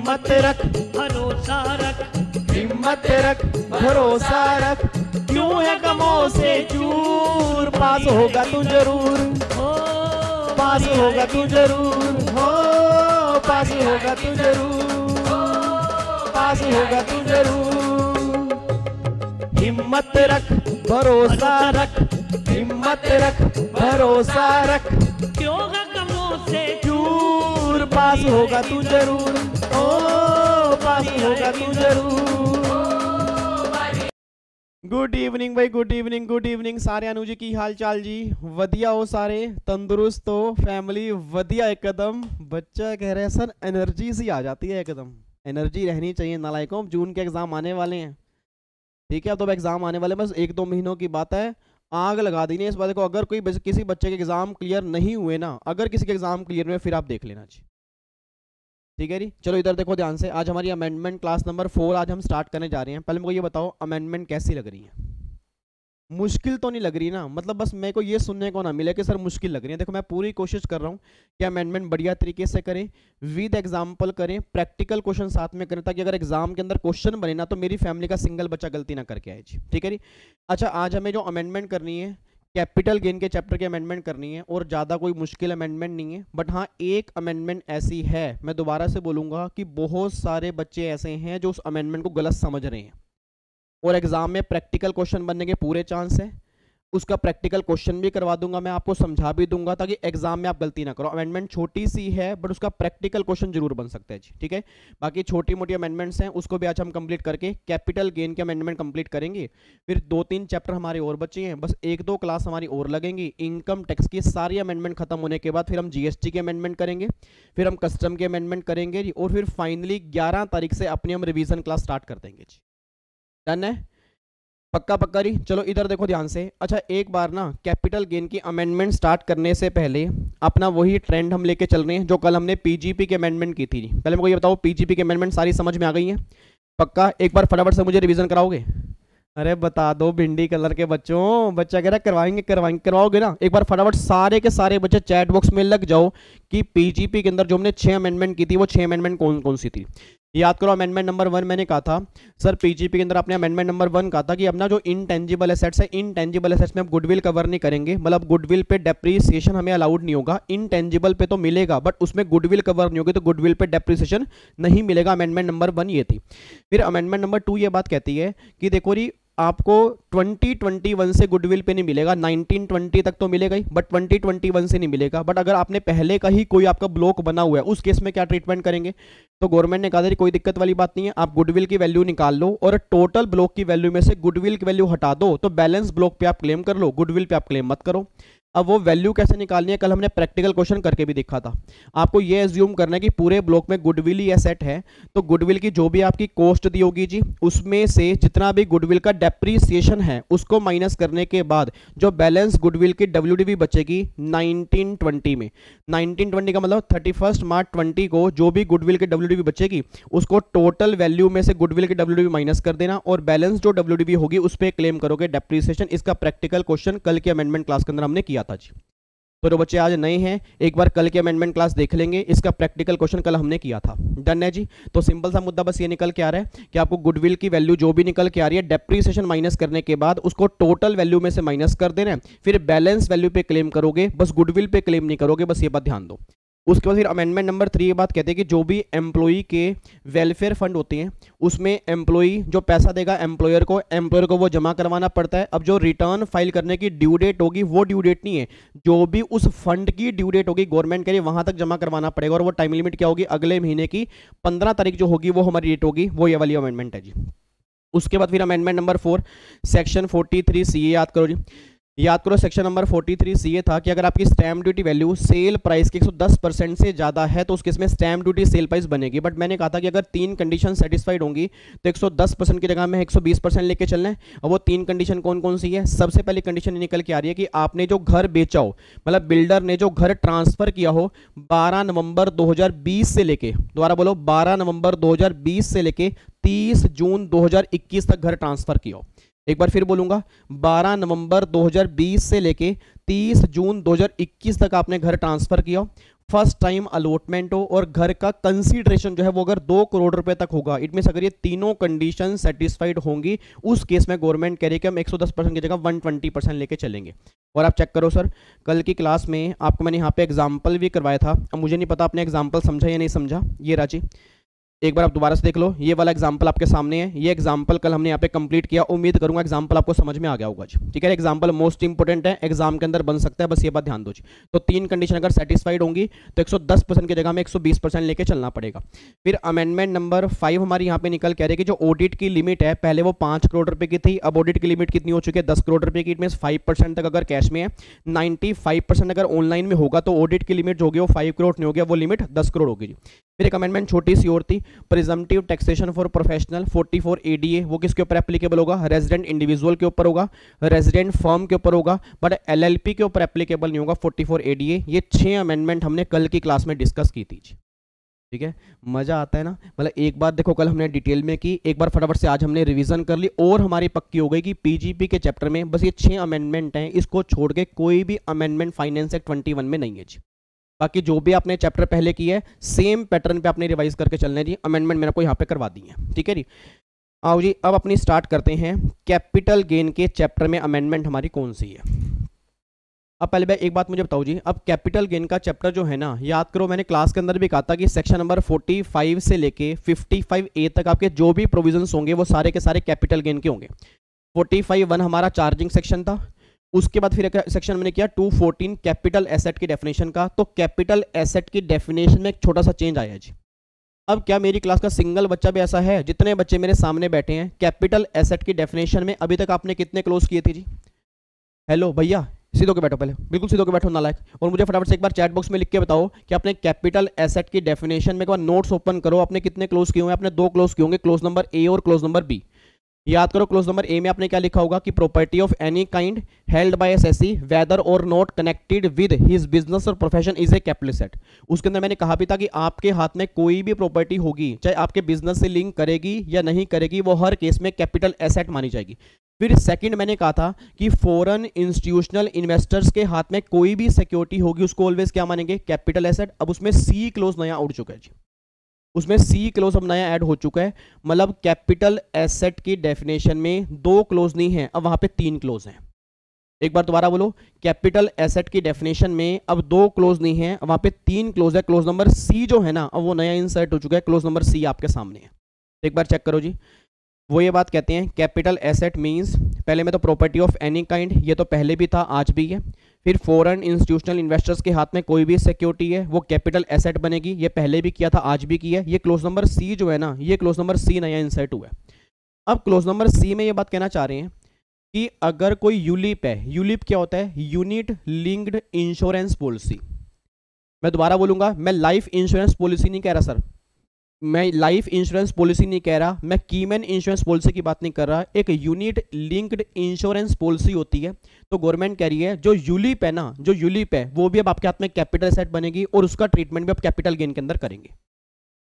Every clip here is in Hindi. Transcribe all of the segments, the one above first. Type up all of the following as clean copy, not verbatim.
हिम्मत रख भरोसा रख, हिम्मत रख भरोसा रख, क्यों है गमों से चूर, पास होगा तू जरूर, ओ पास होगा तू जरूर, हो पास होगा तू जरूर, पास होगा तू जरूर। हिम्मत रख भरोसा रख, हिम्मत रख भरोसा रख, क्यों है गमों से चूर, पास होगा तू जरूर, ओ पास होगा तू जरूर। गुड इवनिंग भाई, गुड इवनिंग, गुड इवनिंग सारे अनु जी, की हाल चाल जी? वधिया हो सारे, तंदुरुस्त हो, फैमिली वधिया एकदम। बच्चा कह रहे हैं सर एनर्जी सी आ जाती है एकदम, एनर्जी रहनी चाहिए नालायकों। जून के एग्जाम आने वाले हैं, ठीक है? अब तो एग्जाम आने वाले, बस 1-2 महीनों की बात है। आग लगा देनी है इस बात को। अगर कोई किसी बच्चे के एग्जाम क्लियर नहीं हुए ना, अगर किसी के एग्जाम क्लियर हुए, फिर आप देख लेना जी, ठीक है जी? चलो इधर देखो ध्यान से। आज हमारी अमेंडमेंट क्लास नंबर 4 आज हम स्टार्ट करने जा रहे हैं। पहले मुझे ये बताओ अमेंडमेंट कैसी लग रही है? मुश्किल तो नहीं लग रही ना? मतलब बस मेरे को ये सुनने को ना मिले कि सर मुश्किल लग रही है। देखो मैं पूरी कोशिश कर रहा हूँ कि अमेंडमेंट बढ़िया तरीके से करें, विद एग्जाम्पल करें, प्रैक्टिकल क्वेश्चन साथ में करें, ताकि अगर एग्जाम के अंदर क्वेश्चन बने ना तो मेरी फैमिली का सिंगल बच्चा गलती ना करके आए जी, ठीक है जी? अच्छा, आज हमें जो अमेंडमेंट करनी है, कैपिटल गेन के चैप्टर की अमेंडमेंट करनी है, और ज़्यादा कोई मुश्किल अमेंडमेंट नहीं है। बट हाँ, एक अमेंडमेंट ऐसी है, मैं दोबारा से बोलूँगा कि बहुत सारे बच्चे ऐसे हैं जो उस अमेंडमेंट को गलत समझ रहे हैं, और एग्जाम में प्रैक्टिकल क्वेश्चन बनने के पूरे चांस है। उसका प्रैक्टिकल क्वेश्चन भी करवा दूंगा, मैं आपको समझा भी दूंगा, ताकि एग्जाम में आप गलती ना करो। अमेंडमेंट छोटी सी है, बट उसका प्रैक्टिकल क्वेश्चन जरूर बन सकता है जी, ठीक है? बाकी छोटी मोटी अमेंडमेंट्स हैं, उसको भी आज हम कंप्लीट करके कैपिटल गेन के अमेंडमेंट कंप्लीट करेंगे। फिर 2-3 चैप्टर हमारे और बचे हैं, बस 1-2 क्लास हमारी और लगेंगी। इनकम टैक्स की सारी अमेंडमेंट खत्म होने के बाद फिर हम जीएसटी के अमेंडमेंट करेंगे, फिर हम कस्टम के अमेंडमेंट करेंगे जी, और फिर फाइनली 11 तारीख से अपनी हम रिविजन क्लास स्टार्ट कर देंगे जी। डन है? पक्का पक्का जी? चलो इधर देखो ध्यान से। अच्छा, एक बार ना कैपिटल गेन की अमेंडमेंट स्टार्ट करने से पहले अपना वही ट्रेंड हम लेके चल रहे हैं जो कल हमने पीजीपी की अमेंडमेंट की थी। पहले मुझे ये बताओ, पीजीपी की अमेंडमेंट सारी समझ में आ गई है? पक्का? एक बार फटाफट से मुझे रिवीजन कराओगे? अरे बता दो भिंडी कलर के बच्चों, बच्चा कह रहा करवाएंगे करवाएंगे, करवाओगे ना? एक बार फटाफट सारे के सारे बच्चे चैट बॉक्स में लग जाओ कि पीजीपी के अंदर जो हमने 6 अमेंडमेंट की थी, वो 6 अमेंडमेंट कौन कौन सी थी। याद करो, अमेंडमेंट नंबर 1 मैंने कहा था सर, पीजीपी के अंदर आपने अमेंडमेंट नंबर 1 कहा था कि अपना जो इनटेंजिबल एसेट्स है, इनटेंजिबल एसेट्स में हम गुडविल कवर नहीं करेंगे, मतलब गुडविल पे डेप्रिसिएशन हमें अलाउड नहीं होगा। इनटेंजिबल पे तो मिलेगा, बट उसमें गुडविल कवर नहीं होगी, तो गुडविल पे डेप्रिसिएशन नहीं मिलेगा। अमेंडमेंट नंबर 1 ये थी। फिर अमेंडमेंट नंबर 2 ये बात कहती है कि देखो जी, आपको 2021 से गुडविल पे नहीं मिलेगा, 1920 तक तो मिलेगा ही, बट 2021 से नहीं मिलेगा। बट अगर आपने पहले का ही कोई आपका ब्लॉक बना हुआ है, उस केस में क्या ट्रीटमेंट करेंगे? तो गवर्नमेंट ने कहा था कोई दिक्कत वाली बात नहीं है, आप गुडविल की वैल्यू निकाल लो और टोटल ब्लॉक की वैल्यू में से गुडविल की वैल्यू हटा दो, तो बैलेंस ब्लॉक पे आप क्लेम कर लो, गुडविल पे आप क्लेम मत करो। अब वो वैल्यू कैसे निकालनी है, कल हमने प्रैक्टिकल क्वेश्चन करके भी देखा था। आपको ये एज्यूम करना है कि पूरे ब्लॉक में गुडविल ही एसेट है, तो गुडविल की जो भी आपकी कॉस्ट दी होगी जी, उसमें से जितना भी गुडविल का डेप्रीसिएशन है उसको माइनस करने के बाद जो बैलेंस गुडविल की WDV बचेगी 1920 में, 1920 का मतलब 31 मार्च 20 को जो भी गुडविल की WDV बचेगी उसको टोटल वैल्यू में से गुडविल की WDV माइनस कर देना, और बैलेंस जो WDV होगी उस पर क्लेम करोगे डेप्रीसिएशन। इसका प्रैक्टिकल क्वेश्चन कल के अमेंडमेंट क्लास के अंदर हमने किया था जी। तो जो बच्चे आज नए हैं, एक बार कल के अमेंडमेंट क्लास देख लेंगे, इसका प्रैक्टिकल क्वेश्चन कल हमने किया था। डन है जी? तो सिंपल सा मुद्दा बस ये निकल के आ रहा है कि आपको गुडविल की वैल्यू जो भी निकल के आ रही है, डेप्रीसिएशन माइनस करने के बाद उसको टोटल वैल्यू में से माइनस कर देना है, फिर बैलेंस वैल्यू पे क्लेम करोगे, बस गुडविल पे क्लेम नहीं करोगे, बस ये बात ध्यान दो। उसके बाद फिर अमेंडमेंट नंबर 3 ये बात कहते हैं कि जो भी एम्प्लॉई के वेलफेयर फंड होते हैं उसमें एम्प्लॉई जो पैसा देगा एम्प्लॉयर को वो जमा करवाना पड़ता है। अब जो रिटर्न फाइल करने की ड्यू डेट होगी वो ड्यू डेट नहीं है, जो भी उस फंड की ड्यू डेट होगी गवर्नमेंट के लिए वहां तक जमा करवाना पड़ेगा, और वो टाइम लिमिट क्या होगी, अगले महीने की 15 तारीख जो होगी वो हमारी डेट होगी। वो ये वाली अमेंडमेंट है जी। उसके बाद फिर अमेंडमेंट नंबर 4 सेक्शन 43 CA याद करो जी। याद करो, सेक्शन नंबर 43 CA था कि अगर आपकी stamp duty value sale price की 110% से ज़्यादा है तो उस केस में स्टैम्प ड्यूटी सेल प्राइस बनेगी। बट मैंने कहा था कि अगर 3 कंडीशन सेटिस्फाइड होंगी तो 110% की जगह में 120% लेके चलना है। और वो 3 कंडीशन कौन कौन सी है? सबसे पहली कंडीशन निकल के आ रही है कि आपने जो घर बेचा हो, मतलब बिल्डर ने जो घर ट्रांसफर किया हो 12 नवंबर 2020 से लेके, दोबारा बोलो, 12 नवंबर 2020 से लेके 30 जून 2021 तक घर ट्रांसफर किया हो। एक बार फिर बोलूंगा, 12 नवंबर 2020 से लेके 30 जून 2021 तक आपने घर ट्रांसफर किया। फर्स्ट टाइम अलॉटमेंट हो और घर का कंसीडरेशन जो है वो अगर 2 करोड़ रुपए तक होगा, इट मींस अगर ये तीनों कंडीशन सेटिस्फाइड होंगी, उस केस में गवर्नमेंट कह रही है कि हम 110% की जगह 120% लेके चलेंगे। और आप चेक करो सर, कल की क्लास में आपको मैंने यहाँ पे एग्जाम्पल भी करवाया था। अब मुझे नहीं पता आपने एग्जाम्पल समझा या नहीं समझा, ये राजी एक बार आप दोबारा से देख लो, ये वाला एग्जाम्पल आपके सामने है। ये एग्जाम्पल कल हमने यहाँ पे कंप्लीट किया, उम्मीद करूंगा एग्जाम्पल आपको समझ में आ गया होगा जी। ठीक है, एग्जाम्पल मोस्ट इंपोर्टेंट है, एग्जाम के अंदर बन सकता है, बस ये बात ध्यान दो जी। तो 3 कंडीशन अगर सेटिस्फाइड होंगी तो 110% की जगह में 120% लेके चलना पड़ेगा। फिर अमेंडमेंट नंबर 5 हमारी यहाँ पे निकल कह रही है कि जो ऑडिट की लिमिट है, पहले वो 5 करोड़ रुपए की थी, अब ऑडिट की लिमिट कितनी हो चुकी है, 10 करोड़ रुपए की। इट मींस 5% तक अगर कैश में है, 95% अगर ऑनलाइन में होगा तो ऑडिट की लिमिट जो होगी वो 5 करोड़ नहीं होगी, वो लिमिट 10 करोड़ होगी जी। फिर एक अमेंडमेंट छोटी सी और थी, presumptive taxation for professional 44 ADA, वो किसके ऊपर एप्लीकेबल होगा, रेजिडेंट इंडिविजुअल के ऊपर होगा, रेजिडेंट फर्म के ऊपर होगा, बट LLP के ऊपर एप्लीकेबल नहीं होगा 44 ADA। ये 6 अमेंडमेंट हमने कल की क्लास में डिस्कस की थी। ठीक है, मजा आता है ना, मतलब एक बार देखो कल हमने डिटेल में की, एक बार फटाफट से आज हमने रिवीजन कर ली और हमारी पक्की हो गई कि PGP के चैप्टर में बस ये 6 अमेंडमेंट हैं, इसको छोड़ के कोई भी अमेंडमेंट फाइनेंस एक्ट 21 में नहीं है जी। बाकी जो भी आपने चैप्टर पहले की है सेम पैटर्न पे आपने रिवाइज करके चलना है जी। अमेंडमेंट मैंने आपको यहाँ पे करवा दी है। ठीक है जी, आओ जी अब अपनी स्टार्ट करते हैं। कैपिटल गेन के चैप्टर में अमेंडमेंट हमारी कौन सी है। अब पहले एक बात मुझे बताओ जी, अब कैपिटल गेन का चैप्टर जो है ना, याद करो मैंने क्लास के अंदर भी कहा था कि सेक्शन नंबर 45 से लेके 55A तक आपके जो भी प्रोविजंस होंगे वो सारे के सारे कैपिटल गेन के होंगे। 45(1) हमारा चार्जिंग सेक्शन था, उसके बाद फिर सेक्शन मैंने किया 214 कैपिटल एसेट की डेफिनेशन का। तो कैपिटल एसेट की डेफिनेशन में एक छोटा सा चेंज आया जी। अब क्या मेरी क्लास का सिंगल बच्चा भी ऐसा है, जितने बच्चे मेरे सामने बैठे हैं, कैपिटल एसेट की डेफिनेशन में अभी तक आपने कितने क्लोज किए थे जी? हेलो भैया, सीधो के बैठो, पहले बिल्कुल सीधो के बैठो नालायक, और मुझे फटाफट से एक बार चैट बॉक्स में लिख के बताओ कि आपने कैपिटल एसेट की डेफिनेशन में एक बार नोट्स ओपन करो, आपने कितने क्लोज किए होंगे? आपने 2 क्लोज किए होंगे, क्लोज नंबर A और क्लोज नंबर B। याद करो, क्लोज नंबर A में आपने क्या लिखा होगा कि property of any kind held by assessee whether और not connected with his business और profession is a capital asset. उसके अंदर मैंने कहा भी था कि आपके हाथ में कोई भी प्रॉपर्टी होगी, चाहे आपके बिजनेस से लिंक करेगी या नहीं करेगी, वो हर केस में कैपिटल एसेट मानी जाएगी। फिर सेकंड मैंने कहा था कि फॉरेन इंस्टीट्यूशनल इन्वेस्टर्स के हाथ में कोई भी सिक्योरिटी होगी उसको ऑलवेज क्या मानेंगे? Capital asset. अब उसमें C क्लोज नया उड़ चुका है जी, उसमें C क्लोज अब नया ऐड हो चुका है। मतलब कैपिटल एसेट की डेफिनेशन में 2 क्लोज नहीं है, अब वहां पे 3 क्लोज हैं। एक बार दोबारा बोलो, कैपिटल एसेट की डेफिनेशन में अब 2 क्लोज नहीं है, वहां पे 3 क्लोज है। क्लोज नंबर C जो है ना, अब वो नया इंसर्ट हो चुका है, क्लोज नंबर C आपके सामने है। एक बार चेक करो जी, वो ये बात कहते हैं कैपिटल एसेट मींस, पहले में तो प्रॉपर्टी ऑफ एनी काइंड, ये तो पहले भी था आज भी है। फिर फॉरेन इंस्टीट्यूशनल इन्वेस्टर्स के हाथ में कोई भी सिक्योरिटी है वो कैपिटल एसेट बनेगी, ये पहले भी किया था आज भी किया है। ये क्लोज नंबर C जो है ना, ये क्लोज नंबर C नया इंसर्ट हुआ है। अब क्लोज नंबर C में ये बात कहना चाह रहे हैं कि अगर कोई यूलिप है, यूलिप क्या होता है? Unit linked insurance policy. मैं दोबारा बोलूंगा, मैं लाइफ इंश्योरेंस पॉलिसी नहीं कह रहा सर, मैं लाइफ इंश्योरेंस पॉलिसी नहीं कह रहा, मैं कीमैन इंश्योरेंस पॉलिसी की बात नहीं कर रहा। एक यूनिट लिंक्ड इंश्योरेंस पॉलिसी होती है, तो गवर्नमेंट कह रही है जो यूलिप है ना, जो यूलिप है वो भी अब आपके हाथ में कैपिटल एसेट बनेगी और उसका ट्रीटमेंट भी आप कैपिटल गेन के अंदर करेंगे।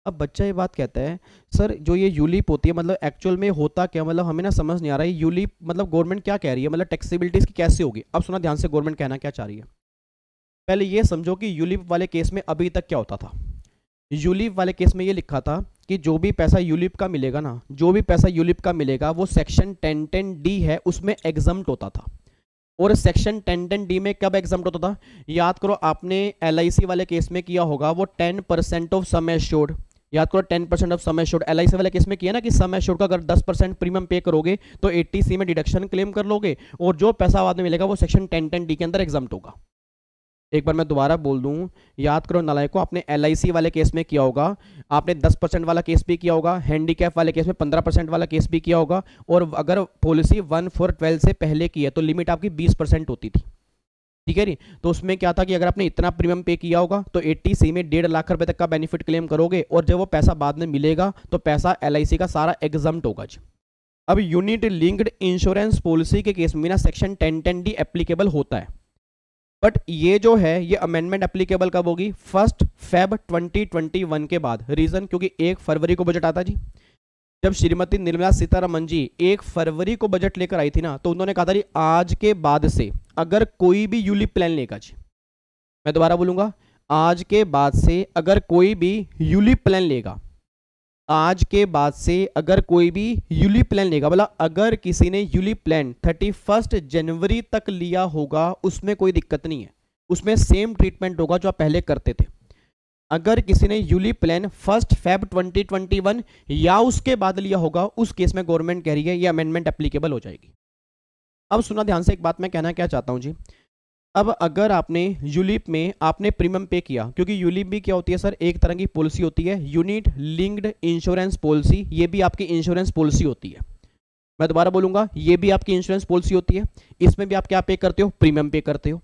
अब बच्चा ये बात कहता है सर जो ये यूलिप होती है मतलब एक्चुअल में होता क्या, मतलब हमें ना समझ नहीं आ रहा है यूलिप मतलब गवर्नमेंट क्या कह रही है, मतलब टैक्सेबिलिटी इसकी कैसे होगी। अब सुना ध्यान से, गवर्नमेंट कहना क्या चाह रही है। पहले ये समझो कि यूलिप वाले केस में अभी तक क्या होता था। यूलिप वाले केस में ये लिखा था कि जो भी पैसा यूलिप का मिलेगा ना, जो भी पैसा यूलिप का मिलेगा वो सेक्शन 1010D है उसमें एग्जम्प्ट होता था। और सेक्शन 1010D में कब एग्जम्प्ट होता था? याद करो, आपने LIC वाले केस में किया होगा, वो 10% ऑफ सम एश्योर्ड, याद करो 10% ऑफ सम एश्योर्ड LIC वाले केस में किया ना कि सम एश्योर्ड का अगर 10% प्रीमियम पे करोगे तो 80C में डिडक्शन क्लेम कर लोगे और जो पैसा बाद में मिलेगा वो सेक्शन 1010D के अंदर एग्जम्प्ट होगा। एक बार मैं दोबारा बोल दूं, याद करो नालायकों, आपने LIC वाले केस में किया होगा, आपने 10% वाला केस भी किया होगा, हैंडीकैप वाले केस में 15% वाला केस भी किया होगा, और अगर पॉलिसी 1/4/12 से पहले की है तो लिमिट आपकी 20% होती थी। ठीक है नी, तो उसमें क्या था कि अगर आपने इतना प्रीमियम पे किया होगा तो 80C में 1.5 लाख रुपए तक का बेनिफिट क्लेम करोगे और जब वो पैसा बाद में मिलेगा तो पैसा LIC का सारा एग्जम्प्ट होगा जी। अब यूनिट लिंक्ड इंश्योरेंस पॉलिसी के केस में ना सेक्शन 1010D एप्लीकेबल होता है, बट ये जो है ये अमेंडमेंट एप्लीकेबल कब होगी? 1 Feb 2021 के बाद। रीजन, क्योंकि 1 फरवरी को बजट आता जी। जब श्रीमती निर्मला सीतारमण जी 1 फरवरी को बजट लेकर आई थी ना, तो उन्होंने कहा था जी आज के बाद से अगर कोई भी यूलिप प्लान लेगा जी, मैं दोबारा बोलूंगा, आज के बाद से अगर कोई भी यूलिप प्लान लेगा, आज के बाद से अगर कोई भी यूलिप प्लान लेगा, मतलब अगर किसी ने यूलिप प्लान 31 जनवरी तक लिया होगा उसमें कोई दिक्कत नहीं है, उसमें सेम ट्रीटमेंट होगा जो आप पहले करते थे। अगर किसी ने यूलिप प्लान 1 फेब 2021 या उसके बाद लिया होगा, उस केस में गवर्नमेंट कह रही है ये अमेंडमेंट एप्लीकेबल हो जाएगी। अब सुना ध्यान से, एक बात मैं कहना क्या चाहता हूं जी। अब अगर आपने यूलिप में आपने प्रीमियम पे किया, क्योंकि यूलिप भी क्या होती है सर, एक तरह की पॉलिसी होती है, यूनिट लिंक्ड इंश्योरेंस पॉलिसी, ये भी आपकी इंश्योरेंस पॉलिसी होती है। मैं दोबारा बोलूंगा, ये भी आपकी इंश्योरेंस पॉलिसी होती है। इसमें भी आप क्या पे करते हो, प्रीमियम पे करते हो।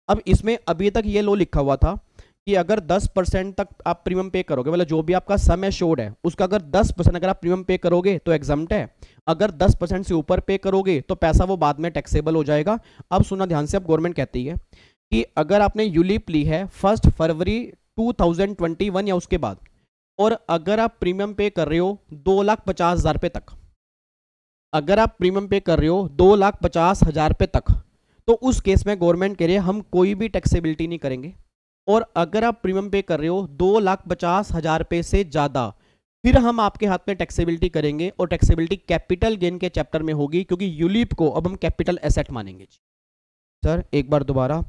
अब इसमें अभी तक ये लो लिखा हुआ था कि अगर 10% तक आप प्रीमियम पे करोगे, मतलब जो भी आपका सम एश्योर्ड है उसका अगर 10% अगर आप प्रीमियम पे करोगे तो एग्जम्प्ट है, अगर 10% से ऊपर पे करोगे तो पैसा वो बाद में टैक्सेबल हो जाएगा। अब सुना ध्यान से, अब गवर्नमेंट कहती है कि अगर आपने यूलिप ली है 1 फरवरी 2021 या उसके बाद, और अगर आप प्रीमियम पे कर रहे हो 2,50,000 रुपये तक, अगर आप प्रीमियम पे कर रहे हो 2,50,000 रुपये तक, तो उस केस में गवर्नमेंट कह रही है हम कोई भी टैक्सेबिलिटी नहीं करेंगे। और अगर आप प्रीमियम पे कर रहे हो 2,50,000 रुपये से ज़्यादा, फिर हम आपके हाथ में टैक्सेबिलिटी करेंगे, और टैक्सेबिलिटी कैपिटल गेन के चैप्टर में होगी, क्योंकि यूलिप को अब हम कैपिटल एसेट मानेंगे। सर एक बार दोबारा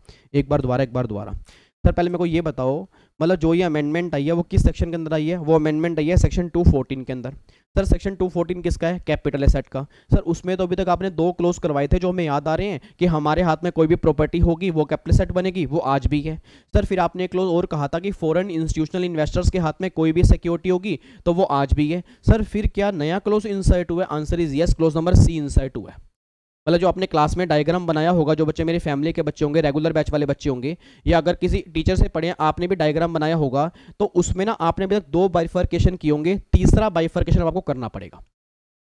सर पहले मेरे को ये बताओ, मतलब जो ये अमेंडमेंट आई है वो किस सेक्शन के अंदर आई है? वो अमेंडमेंट आई है सेक्शन 214 के अंदर। सर सेक्शन 214 किसका है? कैपिटल एसेट का। सर उसमें तो अभी तक आपने 2 क्लोज करवाए थे जो हमें याद आ रहे हैं कि हमारे हाथ में कोई भी प्रॉपर्टी होगी वो कैपिटल एसेट बनेगी, वो आज भी है। सर फिर आपने एक क्लोज और कहा था कि फॉरेन इंस्टीट्यूशनल इन्वेस्टर्स के हाथ में कोई भी सिक्योरिटी होगी तो वो आज भी है। सर फिर क्या नया क्लोज इंसर्ट हुआ है? Answer is yes, clause number C insert हुआ है। मतलब जो आपने क्लास में डायग्राम बनाया होगा, जो बच्चे मेरी फैमिली के बच्चे होंगे, रेगुलर बैच वाले बच्चे होंगे, या अगर किसी टीचर से पढ़े आपने भी डायग्राम बनाया होगा, तो उसमें ना आपने अभी तक 2 बाइफर्केशन किए होंगे, तीसरा बाइफर्केशन आपको करना पड़ेगा।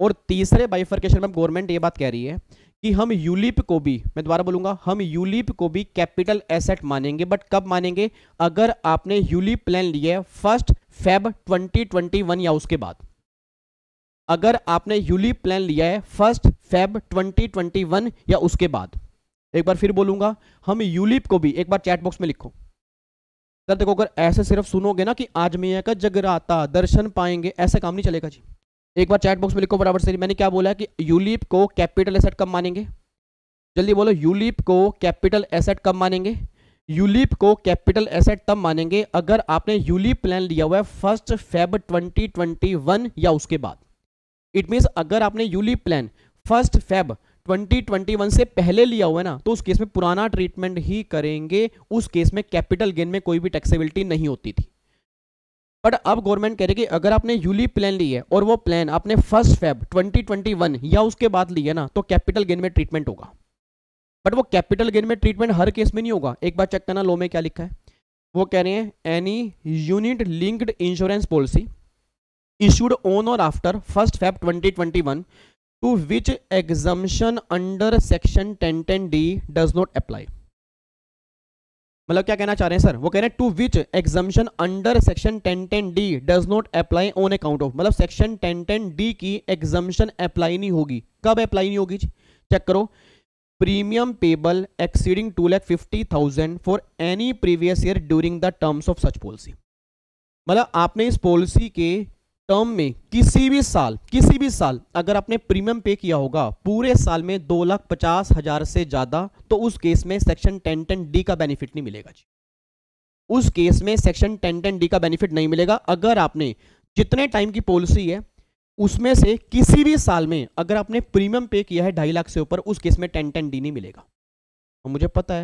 और तीसरे बाइफर्केशन में गवर्नमेंट ये बात कह रही है कि हम यूलिप को भी, मैं दोबारा बोलूंगा, हम यूलिप को भी कैपिटल एसेट मानेंगे। बट कब मानेंगे? अगर आपने यूलिप प्लान लिया है 1 फेब 2021 या उसके बाद। अगर आपने यूलिप प्लान लिया है 1 फेब 2021 या उसके बाद। एक बार फिर बोलूंगा, हम यूलिप को भी, एक बार चैट बॉक्स में लिखो। सर देखो, अगर ऐसे सिर्फ सुनोगे ना कि आज मैया का जगराता दर्शन पाएंगे, ऐसा काम नहीं चलेगा जी। एक बार चैट बॉक्स में लिखो बराबर से, मैंने क्या बोला कि यूलिप को कैपिटल एसेट कब मानेंगे? जल्दी बोलो, यूलिप को कैपिटल एसेट कब मानेंगे? यूलिप को कैपिटल एसेट तब मानेंगे अगर आपने यूलिप प्लान लिया हुआ है 1 फेब 2021 या उसके बाद। इट मीन्स अगर आपने यूलिप प्लान 1 फेब 2021 से पहले लिया हुआ है ना, तो उस केस में पुराना ट्रीटमेंट ही करेंगे, उस केस में कैपिटल गेन में कोई भी टैक्सेबिलिटी नहीं होती थी। बट अब गवर्नमेंट कह रही है कि अगर आपने यूलिप प्लान ली है और वो प्लान आपने 1 फेब 2021 या उसके बाद लिया ना, तो कैपिटल गेन में ट्रीटमेंट होगा। बट वो कैपिटल गेन में ट्रीटमेंट हर केस में नहीं होगा। एक बार चेक करना लो में क्या लिखा है। वो कह रहे हैं any unit linked insurance policy issued on or after 1 Feb 2021 to which exemption under section 1010D does not apply। मतलब क्या कहना चाह रहे हैं सर? वो कह रहे हैं to which exemption under section 1010D does not apply on account of, मतलब section 1010D की exemption apply नहीं होगी। कब apply नहीं होगी? चेक करो, premium payable exceeding 2,50,000 for any previous year during the terms of such policy. मतलब आपने इस पॉलिसी के टर्म में किसी भी साल अगर आपने प्रीमियम पे किया होगा पूरे साल में 2,50,000 से ज्यादा, तो उस केस में सेक्शन 1010D का बेनिफिट नहीं मिलेगा जी। उस केस में सेक्शन 1010D का बेनिफिट नहीं मिलेगा। अगर आपने जितने टाइम की पॉलिसी है उसमें से किसी भी साल में अगर आपने प्रीमियम पे किया है 2.5 लाख से ऊपर, उस केस में 1010D नहीं मिलेगा। और मुझे पता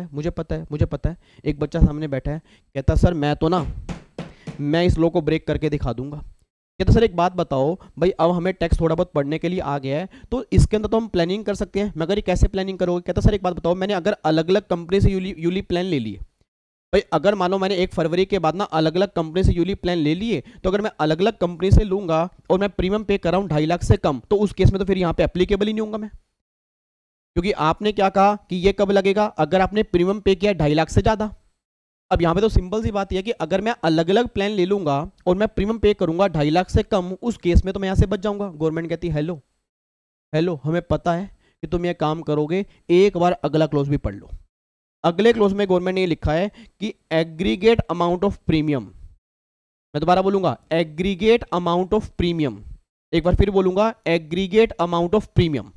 है एक बच्चा सामने बैठा है, कहता सर मैं इस लॉ को ब्रेक करके दिखा दूंगा। कहता सर एक बात बताओ भाई, अब हमें टैक्स थोड़ा बहुत पढ़ने के लिए आ गया है तो इसके अंदर तो हम प्लानिंग कर सकते हैं। मगर ये कैसे प्लानिंग करोगे? कहता सर एक बात बताओ, मैंने अगर अलग अलग कंपनी से यूलिप प्लान ले लिए भाई, अगर मानो मैंने 1 फरवरी के बाद ना अलग अलग कंपनी से यूलिप प्लान ले लिए, तो अगर मैं अलग अलग कंपनी से लूंगा और मैं प्रीमियम पे कर रहा हूँ 2.5 लाख से कम, तो उस केस में तो फिर यहाँ पे एप्लीकेबल ही नहीं होगा मैं। क्योंकि आपने क्या कहा कि ये कब लगेगा? अगर आपने प्रीमियम पे किया 2.5 लाख से ज्यादा। अब यहाँ पे तो सिंपल सी बात यह है कि अगर मैं अलग अलग प्लान ले लूंगा और मैं प्रीमियम पे करूंगा 2.5 लाख से कम, उस केस में तो मैं यहाँ से बच जाऊंगा। गवर्नमेंट कहती है हेलो हमें पता है कि तुम ये काम करोगे, एक बार अगला क्लोज भी पढ़ लो। अगले क्लोज में गवर्नमेंट ने ये लिखा है कि एग्रीगेट अमाउंट ऑफ प्रीमियम, मैं दोबारा बोलूंगा एग्रीगेट अमाउंट ऑफ प्रीमियम, एक बार फिर बोलूंगा एग्रीगेट अमाउंट ऑफ प्रीमियम।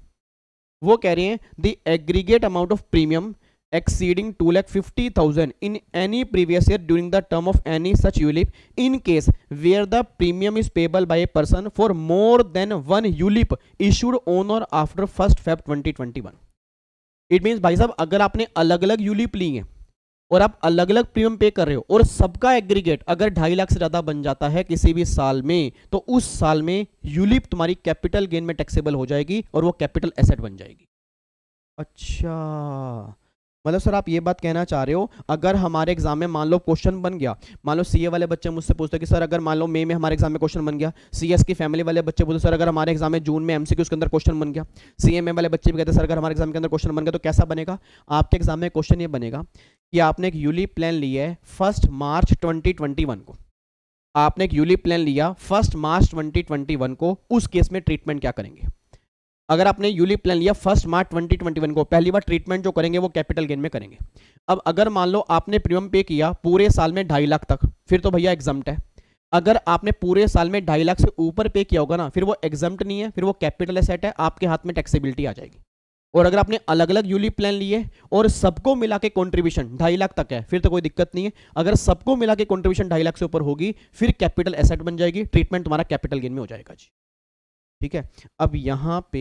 वो कह रहे हैं the aggregate amount of premium exceeding 2,50,000 in any previous year during the term of any such ULIP in case where the premium is payable by a person for more than one ULIP issued on or after 1st Feb 2021। It means भाई साहब अगर आपने अलग अलग यूलिप ली है और आप अलग अलग प्रीमियम पे कर रहे हो और सबका एग्रीगेट अगर 2.5 लाख से ज्यादा बन जाता है किसी भी साल में, तो उस साल में यूलिप तुम्हारी कैपिटल गेन में टैक्सेबल हो जाएगी और वो कैपिटल एसेट बन जाएगी। अच्छा, मतलब सर आप ये बात कहना चाह रहे हो अगर हमारे एग्जाम में मान लो क्वेश्चन बन गया, मान लो सीए वाले बच्चे मुझसे पूछते हैं कि सर अगर मान लो मई में हमारे एग्जाम में क्वेश्चन बन गया, सीएस की फैमिली वाले बच्चे पूछते सर अगर हमारे एग्जाम में जून में एमसीक्यू के अंदर क्वेश्चन बन गया, सीएमए वाले बच्चे भी कहते सर अगर हमारे एग्जाम के अंदर क्वेश्चन बन गया तो कैसा बनेगा। आपके एग्जाम में क्वेश्चन ये बनेगा कि आपने एक यूलिप प्लान लिया है 1 मार्च 2021 को, आपने एक यूलिप प्लान लिया 1 मार्च 2021 को, उस केस में ट्रीटमेंट क्या करेंगे। अगर आपने यूलिप प्लान लिया 1 मार्च 2021 को, पहली बार ट्रीटमेंट जो करेंगे वो कैपिटल गेन में करेंगे। अब अगर मान लो आपने प्रीमियम पे किया पूरे साल में 2.5 लाख तक, फिर तो भैया एग्जम्प्ट है। अगर आपने पूरे साल में 2.5 लाख से ऊपर पे किया होगा ना, फिर वो एग्जम्प्ट नहीं है, फिर वो कैपिटल एसेट है, आपके हाथ में टैक्सेबिलिटी आ जाएगी। और अगर आपने अलग अलग यूलिप प्लान लिए और सबको मिला के कॉन्ट्रीब्यूशन 2.5 लाख तक है, फिर तो कोई दिक्कत नहीं है। अगर सबको मिला के कॉन्ट्रीब्यूशन 2.5 लाख से ऊपर होगी फिर कैपिटल एसेट बन जाएगी, ट्रीटमेंट तुम्हारा कैपिटल गेन में हो जाएगा जी। ठीक है, अब यहाँ पे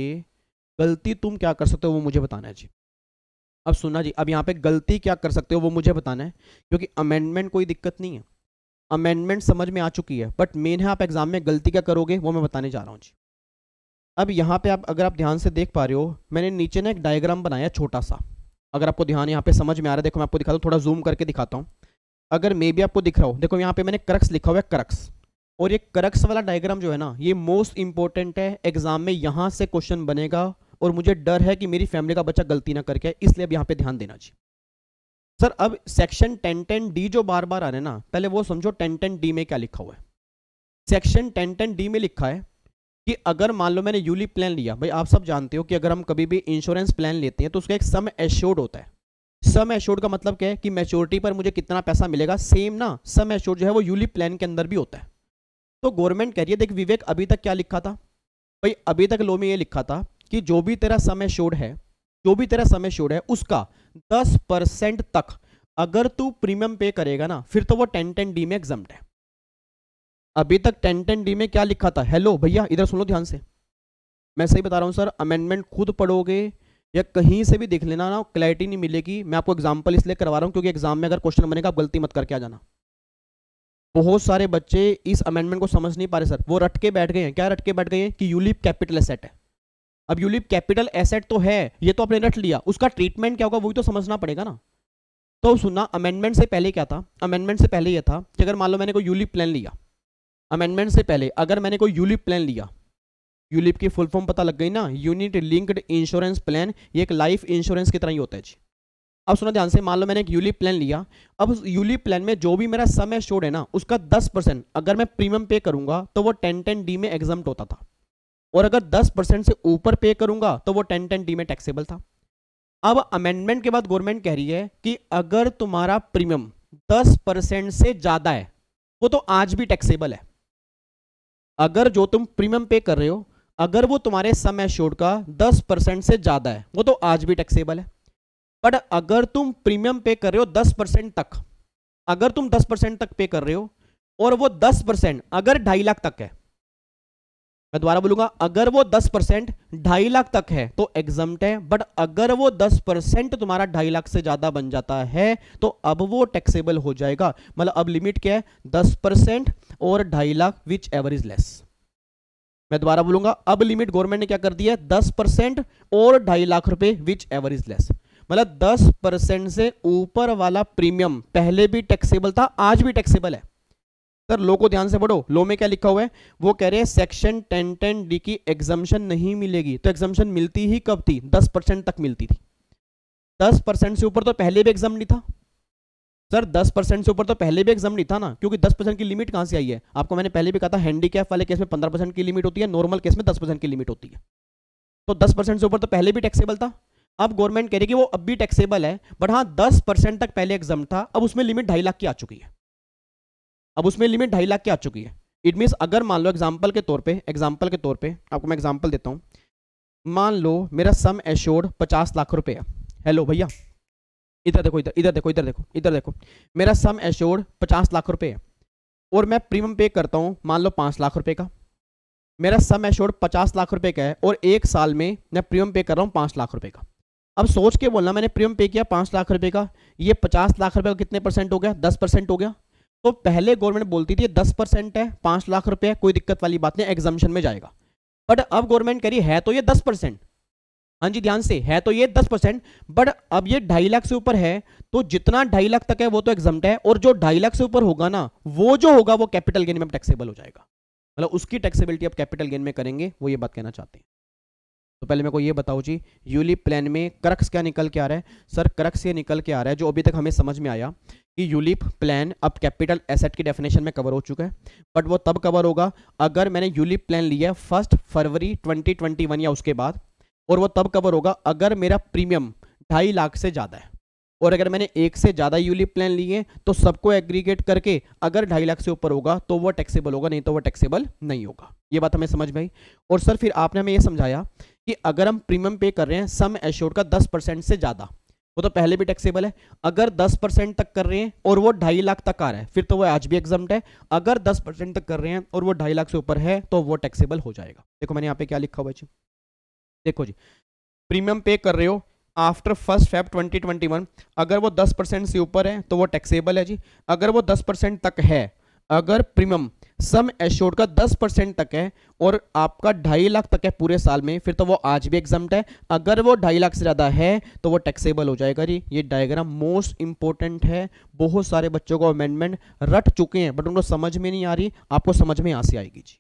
गलती तुम क्या कर सकते हो वो मुझे बताना है जी। अब सुनना जी, अब यहाँ पे गलती क्या कर सकते हो वो मुझे बताना है, क्योंकि अमेंडमेंट कोई दिक्कत नहीं है, अमेंडमेंट समझ में आ चुकी है, बट मेन है आप एग्जाम में गलती क्या करोगे वो मैं बताने जा रहा हूँ जी। अब यहाँ पे आप अगर आप ध्यान से देख पा रहे हो, मैंने नीचे ना एक डायग्राम बनाया छोटा सा, अगर आपको ध्यान यहाँ पे समझ में आ रहा है, देखो मैं आपको दिखाता हूँ, थोड़ा जूम करके दिखाता हूँ, अगर मे भी आपको दिख रहा हो, देखो यहाँ पे मैंने क्रक्स लिखा हुआ है, क्रक्स। और ये क्रक्स वाला डायग्राम जो है ना, ये मोस्ट इंपॉर्टेंट है, एग्जाम में यहाँ से क्वेश्चन बनेगा और मुझे डर है कि मेरी फैमिली का बच्चा गलती ना करके, इसलिए अब यहाँ पे ध्यान देना जी। सर अब सेक्शन 1010D जो बार बार आ रहे हैं ना, पहले वो समझो 1010D में क्या लिखा हुआ है। सेक्शन 1010D में लिखा है कि अगर मान लो मैंने यूलिप प्लान लिया, भाई आप सब जानते हो कि अगर हम कभी भी इंश्योरेंस प्लान लेते हैं तो उसका एक सम एश्योर्ड होता है। सम एश्योर्ड का मतलब क्या है कि मैच्योरिटी पर मुझे कितना पैसा मिलेगा, सेम ना सम एश्योर्ड जो है वो यूलिप प्लान के अंदर भी होता है। तो गवर्नमेंट कह रही है, देख विवेक अभी तक क्या लिखा था भाई, अभी तक लॉ में ये लिखा था कि जो भी तेरा सम एश्योर्ड है, जो भी तेरा सम एश्योर्ड है उसका 10% तक अगर तू प्रीमियम पे करेगा ना, फिर तो वो 1010D में एग्जम्प्ट है। अभी तक 1010D में क्या लिखा था, हेलो भैया इधर सुनो ध्यान से, मैं सही बता रहा हूँ सर, अमेंडमेंट खुद पढ़ोगे या कहीं से भी देख लेना ना, क्लैरिटी नहीं मिलेगी। मैं आपको एग्जाम्पल इसलिए करवा रहा हूँ क्योंकि एग्जाम में अगर क्वेश्चन बनेगा आप गलती मत करके आ जाना। बहुत सारे बच्चे इस अमेंडमेंट को समझ नहीं पा रहे सर, वो रट के बैठ गए हैं। क्या रट के बैठ गए हैं कि यूलिप कैपिटल एसेट है। अब यूलिप कैपिटल एसेट तो है, ये तो आपने रट लिया, उसका ट्रीटमेंट क्या होगा वही तो समझना पड़ेगा ना। तो सुनना, अमेंडमेंट से पहले क्या था, अमेंडमेंट से पहले यह था कि अगर मान लो मैंने कोई यूलिप प्लान लिया, अमेंडमेंट से पहले अगर मैंने कोई यूलिप प्लान लिया, यूलिप की फुल फॉर्म पता लग गई ना, यूनिट लिंक्ड इंश्योरेंस प्लान, ये एक लाइफ इंश्योरेंस की तरह ही होता है जी। अब सुनो ध्यान से, मान लो मैंने एक यूलिप प्लान लिया, अब उस यूलिप प्लान में जो भी मेरा सम एश्योर्ड है ना, उसका 10% अगर मैं प्रीमियम पे करूंगा तो वो 1010D में एग्जम्प्ट होता था, और अगर 10% से ऊपर पे करूंगा तो वो 1010D में टैक्सेबल था। अब अमेंडमेंट के बाद गवर्नमेंट कह रही है कि अगर तुम्हारा प्रीमियम 10% से ज्यादा है वो तो आज भी टैक्सेबल है। अगर जो तुम प्रीमियम पे कर रहे हो अगर वो तुम्हारे सम एश्योर्ड का 10% से ज्यादा है वो तो आज भी टैक्सेबल है। बट अगर तुम प्रीमियम पे कर रहे हो 10% तक, अगर तुम 10% तक पे कर रहे हो और वो 10% अगर 2.5 लाख तक है, मैं दोबारा बोलूंगा, अगर वो 10% 2.5 लाख तक है तो एग्जम्प्ट है। बट अगर वो 10% तुम्हारा 2.5 लाख से ज्यादा बन जाता है तो अब वो टैक्सेबल हो जाएगा। मतलब अब लिमिट क्या है, 10% और 2.5 lakh, which ever is less. मैं दोबारा बोलूंगा, अब लिमिट गवर्नमेंट ने क्या कर दी है, 10% और 2.5 लाख रुपए, विच एवर इज लेस। मतलब 10% से ऊपर वाला प्रीमियम पहले भी टैक्सेबल था, आज भी टैक्सेबल है। सर लो को ध्यान से पढ़ो, लो में क्या लिखा हुआ है, वो कह रहे हैं सेक्शन 1010D की एग्जम्पशन नहीं मिलेगी। तो एग्जम्पशन मिलती ही कब थी, 10% तक मिलती थी। 10% से ऊपर तो पहले भी एग्जाम नहीं था सर, 10% से ऊपर तो पहले भी एग्जाम नहीं था ना, क्योंकि 10% की लिमिट कहां से आई है, आपको मैंने पहले भी कहा था, हैंडीकैप वाले केस में 15% की लिमिट होती है, नॉर्मल केस में 10% की लिमिट होती है। तो 10% से ऊपर तो पहले भी टैक्सेबल था। अब गवर्नमेंट कह रही है कि वो अब भी टैक्सेबल है, बट हाँ 10% तक पहले एग्जाम था, अब उसमें लिमिट 2.5 लाख की आ चुकी है। अब उसमें लिमिट 2.5 लाख की आ चुकी है। इट मीन्स अगर मान लो एग्जाम्पल के तौर पे आपको मैं एग्जाम्पल देता हूँ, मान लो मेरा सम एश्योर्ड 50 लाख रुपए है। हेलो भैया, इधर देखो, इधर देखो, मेरा सम एश्योर्ड 50 लाख रुपए है और मैं प्रीमियम पे करता हूँ मान लो 5 लाख रुपए का। मेरा सम एश्योर्ड 50 लाख रुपए का है और एक साल में मैं प्रीमियम पे कर रहा हूँ 5 लाख रुपए का। अब सोच के बोलना, मैंने प्रीमियम पे किया 5 लाख रुपए का, ये 50 लाख रुपए का कितने परसेंट हो गया? 10% हो गया। तो पहले गवर्नमेंट बोलती थी 10% है, 5 लाख रुपए है, कोई दिक्कत वाली बात नहीं, एग्जाम्शन में जाएगा। बट अब गवर्नमेंट कह रही है तो ये 10%, हाँ जी ध्यान से, है तो ये 10%, बट अब ये 2.5 लाख से ऊपर है, तो जितना 2.5 लाख तक है वो तो एग्जम्प्ट है, और जो 2.5 लाख से ऊपर होगा ना, वो जो होगा वो कैपिटल गेन में टैक्सेबल हो जाएगा। मतलब उसकी टैक्सेबिलिटी अब कैपिटल गेन में करेंगे, वो ये बात कहना चाहते हैं। तो पहले मेरे को ये बताओ जी, यूलिप प्लान में क्रक्स क्या निकल के आ रहा है? सर क्रक्स ये निकल के आ रहा है जो अभी तक हमें समझ में आया कि यूलिप प्लान अब कैपिटल एसेट की डेफिनेशन में कवर हो चुका है, बट वो तब कवर होगा अगर मैंने यूलिप प्लान लिया 1 फरवरी 2021 या उसके बाद, और वो तब कवर होगा अगर मेरा प्रीमियम 2.5 लाख से ज़्यादा है। और अगर मैंने एक से ज़्यादा यूलिप प्लान लिए तो सबको एग्रीगेट करके अगर 2.5 लाख से ऊपर होगा तो वो टैक्सेबल होगा, नहीं तो वो टैक्सेबल नहीं होगा। ये बात हमें समझ में आई। और सर फिर आपने हमें ये समझाया कि अगर हम प्रीमियम पे कर रहे हैं सम एश्योर्ड का 10% से ज़्यादा, वो तो पहले भी टैक्सेबल है। अगर 10% तक कर रहे हैं और वो 2.5 लाख तक आ रहा है फिर तो वो आज भी एग्जम्प्ट है। अगर 10% तक कर रहे हैं और वो 2.5 लाख से ऊपर है तो वो टैक्सेबल हो जाएगा। देखो मैंने यहाँ पे क्या लिखा हुआ है जी, देखो जी, प्रीमियम पे कर रहे हो आफ्टर 1 Feb 2021, अगर वो 10% से ऊपर है तो वो टैक्सेबल है जी। अगर वो 10% तक है, अगर प्रीमियम सम एश्योर्ड का 10% तक है और आपका 2.5 लाख तक है पूरे साल में, फिर तो वो आज भी एग्जम्प्ट है। अगर वो 2.5 लाख से ज़्यादा है तो वो टैक्सेबल हो जाएगा जी। ये डायग्राम मोस्ट इंपॉर्टेंट है, बहुत सारे बच्चों को अमेंडमेंट रट चुके हैं बट उनको समझ में नहीं आ रही, आपको समझ में यहाँ से आएगी जी,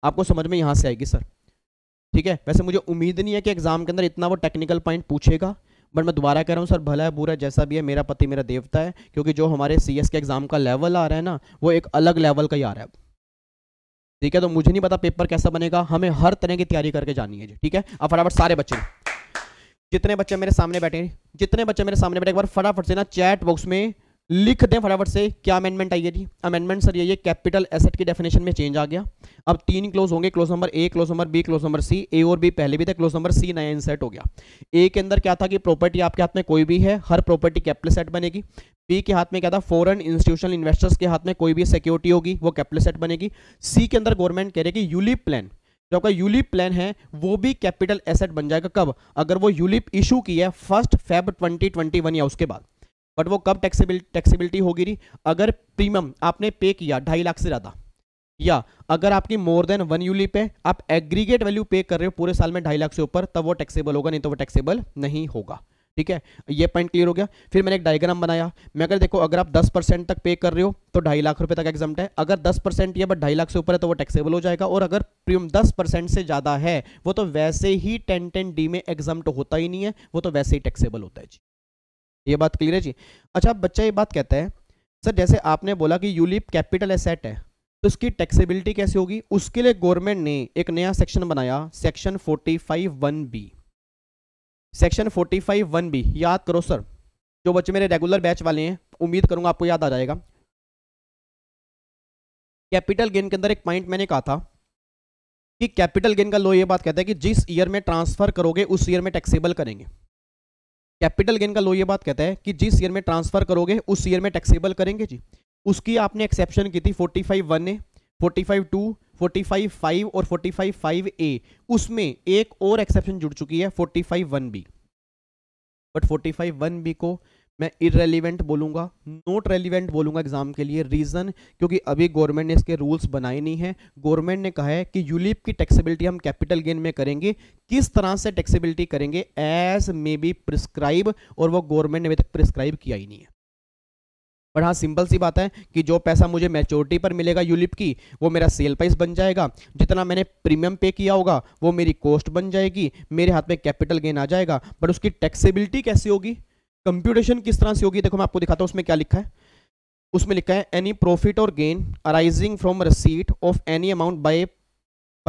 आपको समझ में यहाँ से आएगी सर, ठीक है। वैसे मुझे उम्मीद नहीं है कि एग्जाम के अंदर इतना वो टेक्निकल पॉइंट पूछेगा, बट मैं दोबारा कह रहा हूँ सर, भला है बुरा जैसा भी है, मेरा पति मेरा देवता है, क्योंकि जो हमारे सीएस के एग्जाम का लेवल आ रहा है ना, वो एक अलग लेवल का ही आ रहा है, ठीक है। तो मुझे नहीं पता पेपर कैसा बनेगा, हमें हर तरह की तैयारी करके जानी है जी, ठीक है। अब फटाफट सारे बच्चे, जितने बच्चे मेरे सामने बैठे, एक बार फटाफट से ना चैट बॉक्स में लिख दें फटाफट से क्या अमेंडमेंट आई है जी। अमेंडमेंट सर ये कैपिटल एसेट की डेफिनेशन में चेंज आ गया। अब 3 क्लोज होंगे, clause number A, clause number B, clause number C. A और बी पहले भी थे, क्लोज नंबर सी नया इंसर्ट हो गया। ए के अंदर क्या था कि प्रॉपर्टी आपके हाथ में कोई भी है, हर प्रॉपर्टी कैपिटल एसेट बनेगी। बी के हाथ में क्या था, फॉरेन इंस्टीट्यूशनल इन्वेस्टर्स के हाथ में कोई भी सिक्योरिटी होगी वो कैपिटल एसेट बनेगी। सी के अंदर गवर्नमेंट कह रही है कि यूलिप प्लान, जो आपका यूलिप प्लान है वो भी कैपिटल एसेट बन जाएगा। कब? अगर वो यूलिप इशू की है 1 Feb 2021 या उसके बाद। बट वो कब टैक्सेबिलिटी होगी री? अगर प्रीमियम आपने पे किया 2.5 लाख से ज़्यादा, या अगर आपकी मोर देन 1 यूलिप है, आप एग्रीगेट वैल्यू पे कर रहे हो पूरे साल में 2.5 लाख से ऊपर, तब वो टैक्सेबल होगा, नहीं तो वो टैक्सेबल नहीं होगा, ठीक है। ये पॉइंट क्लियर हो गया। फिर मैंने एक डायग्राम बनाया, मैं अगर देखो अगर आप 10% तक पे कर रहे हो तो 2.5 लाख रुपए तक एग्जम्प्ट है। अगर 10% या बट 2.5 लाख से ऊपर है तो वो टैक्सेबल हो जाएगा। और अगर प्रीमियम 10% से ज़्यादा है वो तो वैसे ही 1010D में एग्जम्प्ट होता ही नहीं है, वो तो वैसे ही टैक्सेबल होता है जी। ये बात क्लियर है जी। अच्छा, बच्चा ये बात कहता है सर जैसे आपने बोला कि यूलिप कैपिटल एसेट है तो इसकी टैक्सेबिलिटी कैसे होगी? उसके लिए गवर्नमेंट ने एक नया सेक्शन बनाया, सेक्शन 45(1)(b). सेक्शन 45(1)(b) याद करो सर, जो बच्चे मेरे रेगुलर बैच वाले हैं उम्मीद करूंगा आपको याद आ जाएगा। कैपिटल गेन के अंदर एक पॉइंट मैंने कहा था कि कैपिटल गेन का लॉ ये बात कहता है कि जिस ईयर में ट्रांसफर करोगे उस ईयर में टैक्सेबल करेंगे। कैपिटल गेन का लॉ ये बात कहता है कि जिस ईयर में ट्रांसफर करोगे उस ईयर में टैक्सेबल करेंगे जी। उसकी आपने एक्सेप्शन की थी 45(1)(a), 45(2), 45(5) और 45(5)(a). उसमें एक और एक्सेप्शन जुड़ चुकी है 45(1)(b). बट 45(1)(b) को मैं इररेलीवेंट बोलूंगा, नॉट रेलिवेंट बोलूंगा एग्जाम के लिए। रीजन, क्योंकि अभी गवर्नमेंट ने इसके रूल्स बनाए नहीं है। गवर्नमेंट ने कहा है कि यूलिप की टैक्सेबिलिटी हम कैपिटल गेन में करेंगे। किस तरह से टैक्सेबिलिटी करेंगे? एज मे बी प्रिस्क्राइब, और वो गवर्नमेंट ने अभी तक प्रिस्क्राइब किया ही नहीं है। पर हाँ, सिंपल सी बात है कि जो पैसा मुझे मैच्योरिटी पर मिलेगा यूलिप की, वो मेरा सेल प्राइस बन जाएगा। जितना मैंने प्रीमियम पे किया होगा वो मेरी कॉस्ट बन जाएगी, मेरे हाथ में कैपिटल गेन आ जाएगा। बट उसकी टैक्सेबिलिटी कैसे होगी, कंप्यूटेशन किस तरह से होगी, देखो मैं आपको दिखाता हूँ उसमें क्या लिखा है। उसमें लिखा है एनी प्रॉफिट और gain arising from receipt of any amount by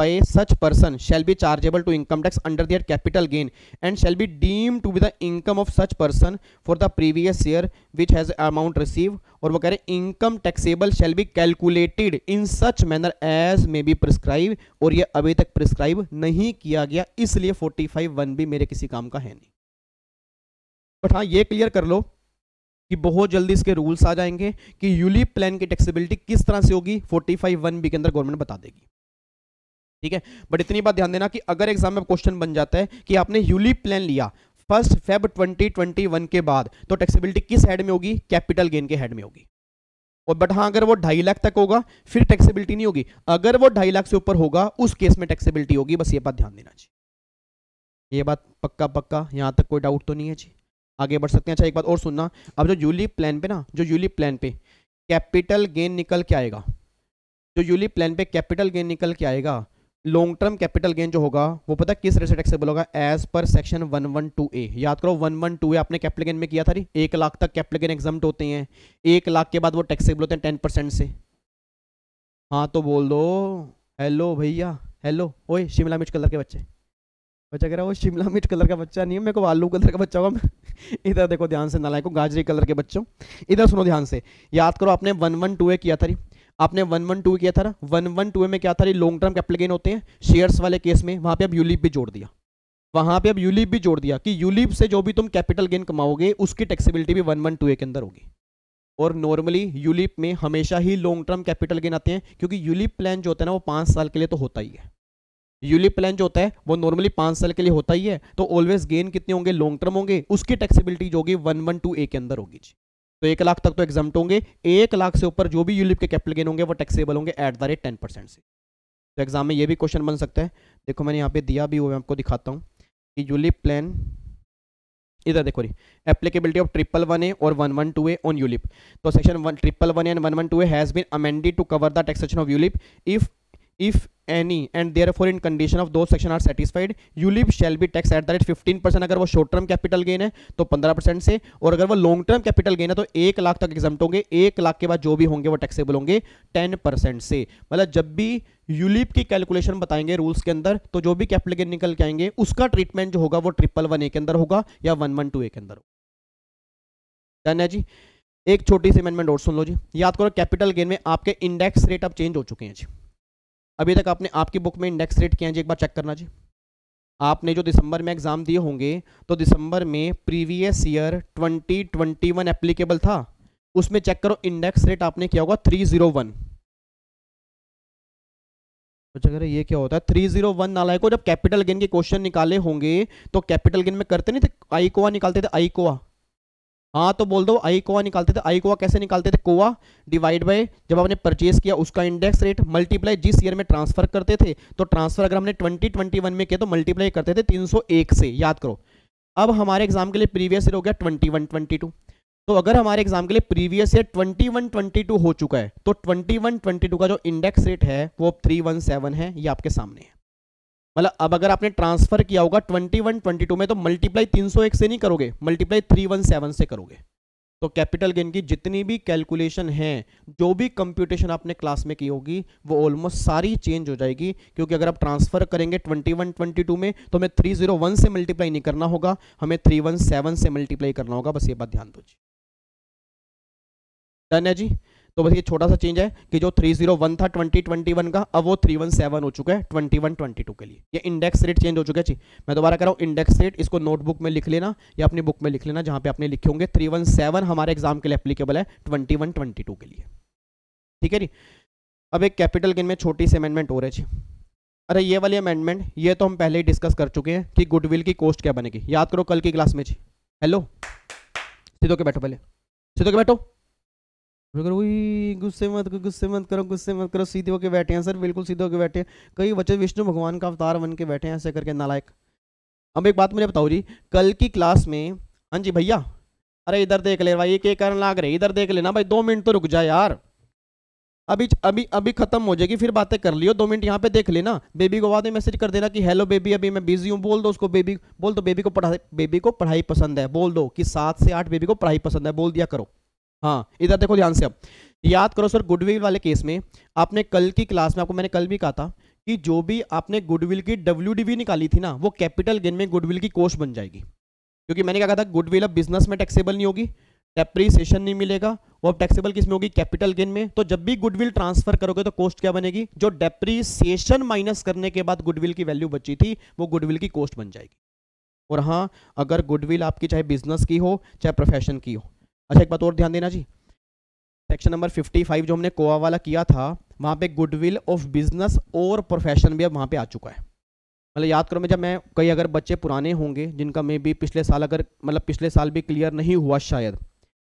by such person shall be chargeable to income tax under their capital gain and shall be deemed to be the income of such person for the previous year which has amount received. और वो कह रहे income taxable shall be calculated in such manner as may be prescribed, और ये अभी तक प्रिस्क्राइब नहीं किया गया, इसलिए 45(1) भी मेरे किसी काम का है नहीं। बट हाँ ये क्लियर कर लो कि बहुत जल्दी इसके रूल्स आ जाएंगे कि यूलिप प्लान की टैक्सेबिलिटी किस तरह से होगी, 45(1) के अंदर गवर्नमेंट बता देगी, ठीक है। बट इतनी बात ध्यान देना कि अगर एग्जाम में क्वेश्चन बन जाता है कि आपने यूलिप प्लान लिया 1 Feb 2021 के बाद, तो टैक्सेबिलिटी किस हेड में होगी, कैपिटल गेन के हेड में होगी। और बट हाँ अगर वो 2.5 लाख तक होगा फिर टैक्सेबिलिटी नहीं होगी, अगर वो 2.5 लाख से ऊपर होगा उस केस में टैक्सेबिलिटी होगी। बस ये बात ध्यान देना चाहिए, ये बात पक्का यहां तक कोई डाउट तो नहीं है जी। आगे बढ़ सकते हैं। अच्छा एक बात और सुनना, अब जो यूलिप प्लान पे ना, जो यूलिप प्लान पे कैपिटल गेन निकल के आएगा, जो यूलिप प्लान पे कैपिटल गेन निकल के आएगा, लॉन्ग टर्म कैपिटल गेन जो होगा वो पता किस रेट से टैक्सेबल होगा, एज पर सेक्शन 112A। याद करो 112A आपने कैपिटल गेन में किया था, 1 लाख तक कैपिटल गेन एग्जम्प्ट होते हैं, 1 लाख के बाद वो टैक्सेबल होते हैं 10% से। हाँ तो बोल दो हेलो भैया, हेलो ओए शिमला मिर्च कलर के बच्चे, बच्चा कह रहा है वो शिमला मिर्च कलर का बच्चा नहीं है, मेरे को आलू कलर का बच्चा होगा। इधर देखो ध्यान से, नालायक को गाजरी कलर के बच्चों, इधर सुनो ध्यान से। याद करो आपने 112A किया था, आपने 112 किया था ना, 112 में क्या था, लॉन्ग टर्म कैपिटल गेन होते हैं शेयर्स वाले केस में, वहां पे अब यूलिप भी जोड़ दिया, वहां पे अब यूलिप भी जोड़ दिया कि यूलिप से जो भी तुम कैपिटल गेन कमाओगे उसकी टैक्सेबिलिटी भी 112A के अंदर होगी। और नॉर्मली यूलिप में हमेशा ही लॉन्ग टर्म कैपिटल गेन आते हैं, क्योंकि यूलिप प्लान जो होता है ना वो 5 साल के लिए तो होता ही है। यूलिप प्लान जो होता है वो नॉर्मली 5 साल के लिए होता ही है, तो ऑलवेज गेन कितने होंगे, लॉन्ग टर्म होंगे, उसकी टैक्सेबिलिटी जो होगी 112A के अंदर होगी जी। तो 1 लाख तक तो एग्जाम्प्ट होंगे, 1 लाख से ऊपर जो भी यूलिप के कैपिटल गेन होंगे वो टैक्सेबल होंगे एट द रेट 10% से। तो एग्जाम में ये भी क्वेश्चन बन सकता है। देखो मैंने यहाँ पे दिया भी हुआ है, आपको दिखाता हूँ कि यूलिप प्लान, इधर देखो रही एप्लीकेबिलिटी ऑफ 111A और 112A ऑन यूलिप। तो section 111A and 112A has been amended to cover the taxation of ULIP if any and therefore in condition of those section are satisfied, ULIP shall be taxed at the rate 15%। अगर वो शॉर्ट टर्म कैपिटल गेन है तो 15% से, और अगर वो लॉन्ग टर्म कैपिटल गेन है तो 1 लाख तक एग्जम्प्ट होंगे, 1 लाख के बाद जो भी होंगे वो टैक्सेबल होंगे 10% से। मतलब जब भी यूलिप की कैलकुलेशन बताएंगे रूल्स के अंदर, तो जो भी कैपिटल गेन निकल के आएंगे उसका ट्रीटमेंट जो होगा वो 111A के अंदर होगा या 112A के अंदर होगा। डन है जी। एक छोटी सी अमेंडमेंट और सुन लो जी। याद करो कैपिटल गेन में आपके इंडेक्स रेट अब चेंज हो चुके हैं जी। अभी तक आपने आपकी बुक में इंडेक्स रेट किया है जी, एक बार चेक करना जी। आपने जो दिसंबर में एग्जाम दिए होंगे तो दिसंबर में प्रीवियस ईयर 2021 एप्लीकेबल था, उसमें चेक करो इंडेक्स रेट आपने किया होगा 301। तो चेक करें ये क्या होता है 301। नालायक को जब कैपिटल गेन के क्वेश्चन निकाले होंगे तो कैपिटल गेन में करते नहीं थे, आई कोआ निकालते थे, आई कोआ। हाँ तो बोल दो आई कोआ निकालते थे। आई कोआ कैसे निकालते थे, कोआ डिवाइड बाय जब आपने परचेज किया उसका इंडेक्स रेट मल्टीप्लाई जिस ईयर में ट्रांसफर करते थे, तो ट्रांसफर अगर हमने 2021 में किया तो मल्टीप्लाई करते थे 301 से। याद करो अब हमारे एग्जाम के लिए प्रीवियस ईयर हो गया 21-22, तो अगर हमारे एग्जाम के लिए प्रीवियस ईयर 21-22 हो चुका है तो 21-22 का जो इंडेक्स रेट है वो 317 है, ये आपके सामने है। मतलब अब अगर आपने ट्रांसफर किया होगा 21-22 में तो मल्टीप्लाई 301 से नहीं करोगे, मल्टीप्लाई 317 से करोगे। तो कैपिटल गेन की जितनी भी कैलकुलेशन है, जो भी कंप्यूटेशन आपने क्लास में की होगी वो ऑलमोस्ट सारी चेंज हो जाएगी, क्योंकि अगर आप ट्रांसफर करेंगे 21-22 में तो हमें 301 से मल्टीप्लाई नहीं करना होगा, हमें 317 से मल्टीप्लाई करना होगा। बस ये बात ध्यान दो जी। डन है जी। तो बस ये छोटा सा चेंज है कि जो 301 था 2021 का, अब वो 317 हो चुका है 21-22 के लिए। ये इंडेक्स रेट चेंज हो चुका है जी। मैं दोबारा कह रहा हूँ इंडेक्स रेट, इसको नोटबुक में लिख लेना या अपनी बुक में लिख लेना जहां पे आपने लिखे होंगे 317 हमारे एग्जाम के लिए एप्लीकेबल है 21-22 के लिए। ठीक है जी। अब एक कैपिटल गेन में छोटी सी अमेंडमेंट हो रही है जी। अरे ये वाली अमेंडमेंट ये तो हम पहले ही डिस्कस कर चुके हैं कि गुडविल की कॉस्ट क्या बनेगी। याद करो कल की क्लास में जी। हेलो सीधो के बैठो, पहले सीधो के बैठो। गुस्से मत करो, सीधे होके बैठे हैं सर, बिल्कुल सीधे होके बैठे हैं। कई बच्चे विष्णु भगवान का अवतार बन के बैठे हैं ऐसे करके, नालायक। अब एक बात मुझे बताओ जी, कल की क्लास में, हाँ जी भैया, अरे इधर देख ले भाई, क्या कारण लाग रहे, इधर देख लेना भाई, 2 मिनट तो रुक जा यार, अभी खत्म हो जाएगी, फिर बातें कर लियो, 2 मिनट यहाँ पे देख लेना। बेबी को बाद में मैसेज कर देना कि हेलो बेबी अभी मैं बिजी हूँ, बोल दो उसको, बेबी बोल दो बेबी को पढ़ाई पसंद है, बोल दो कि 7 से 8 बेबी को पढ़ाई पसंद है, बोल दिया करो। हाँ इधर देखो ध्यान से। अब याद करो सर, गुडविल वाले केस में आपने कल की क्लास में, आपको मैंने कल भी कहा था कि जो भी आपने गुडविल की WDV निकाली थी ना, वो कैपिटल गेन में गुडविल की कॉस्ट बन जाएगी। क्योंकि मैंने क्या कहा था, गुडविल अब बिजनेस में टैक्सेबल नहीं होगी, डेप्रीसिएशन नहीं मिलेगा, वो अब टैक्सेबल किस में होगी, कैपिटल गेन में। तो जब भी गुडविल ट्रांसफर करोगे तो कॉस्ट क्या बनेगी, जो डेप्रीसिएशन माइनस करने के बाद गुडविल की वैल्यू बची थी वो गुडविल की कॉस्ट बन जाएगी। और हाँ, अगर गुडविल आपकी चाहे बिजनेस की हो चाहे प्रोफेशन की हो। अच्छा, एक बात और ध्यान देना जी, सेक्शन नंबर 55 जो हमने कोआ वाला किया था, वहां पे गुडविल ऑफ बिजनेस और प्रोफेशन भी अब वहां पे आ चुका है। मतलब याद करो, मैं जब मैं कई अगर बच्चे पुराने होंगे जिनका मे भी पिछले साल अगर मतलब पिछले साल भी क्लियर नहीं हुआ शायद,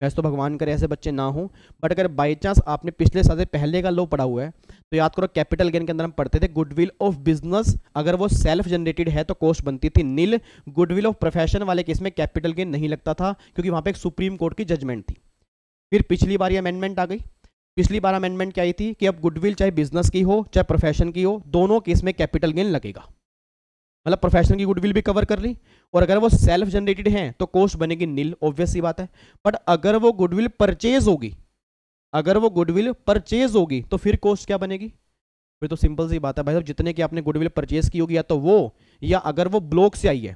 वैसे तो भगवान करे ऐसे बच्चे ना हो, बट अगर बाई चांस आपने पिछले साल से पहले का लो पढ़ा हुआ है तो याद करो कैपिटल गेन के अंदर हम पढ़ते थे गुडविल ऑफ बिजनेस अगर वो सेल्फ जनरेटेड है तो कॉस्ट बनती थी नील। गुडविल ऑफ प्रोफेशन वाले केस में कैपिटल गेन नहीं लगता था क्योंकि वहां पे एक सुप्रीम कोर्ट की जजमेंट थी। फिर पिछली बार ये अमेंडमेंट आ गई। पिछली बार अमेंडमेंट क्या आई थी कि अब गुडविल चाहे बिजनेस की हो चाहे प्रोफेशन की हो, दोनों केस में कैपिटल गेन लगेगा। मतलब प्रोफेशनल की गुडविल भी कवर कर ली, और अगर वो सेल्फ जनरेटेड हैं तो कॉस्ट बनेगी नील, ऑब्वियस सी बात है। बट अगर वो गुडविल परचेज होगी, अगर वो गुडविल परचेज होगी तो फिर कॉस्ट क्या बनेगी, फिर तो सिंपल सी बात है भाई साहब, जितने की आपने गुडविल परचेज की होगी या तो वो, या अगर वो ब्लॉक से आई है,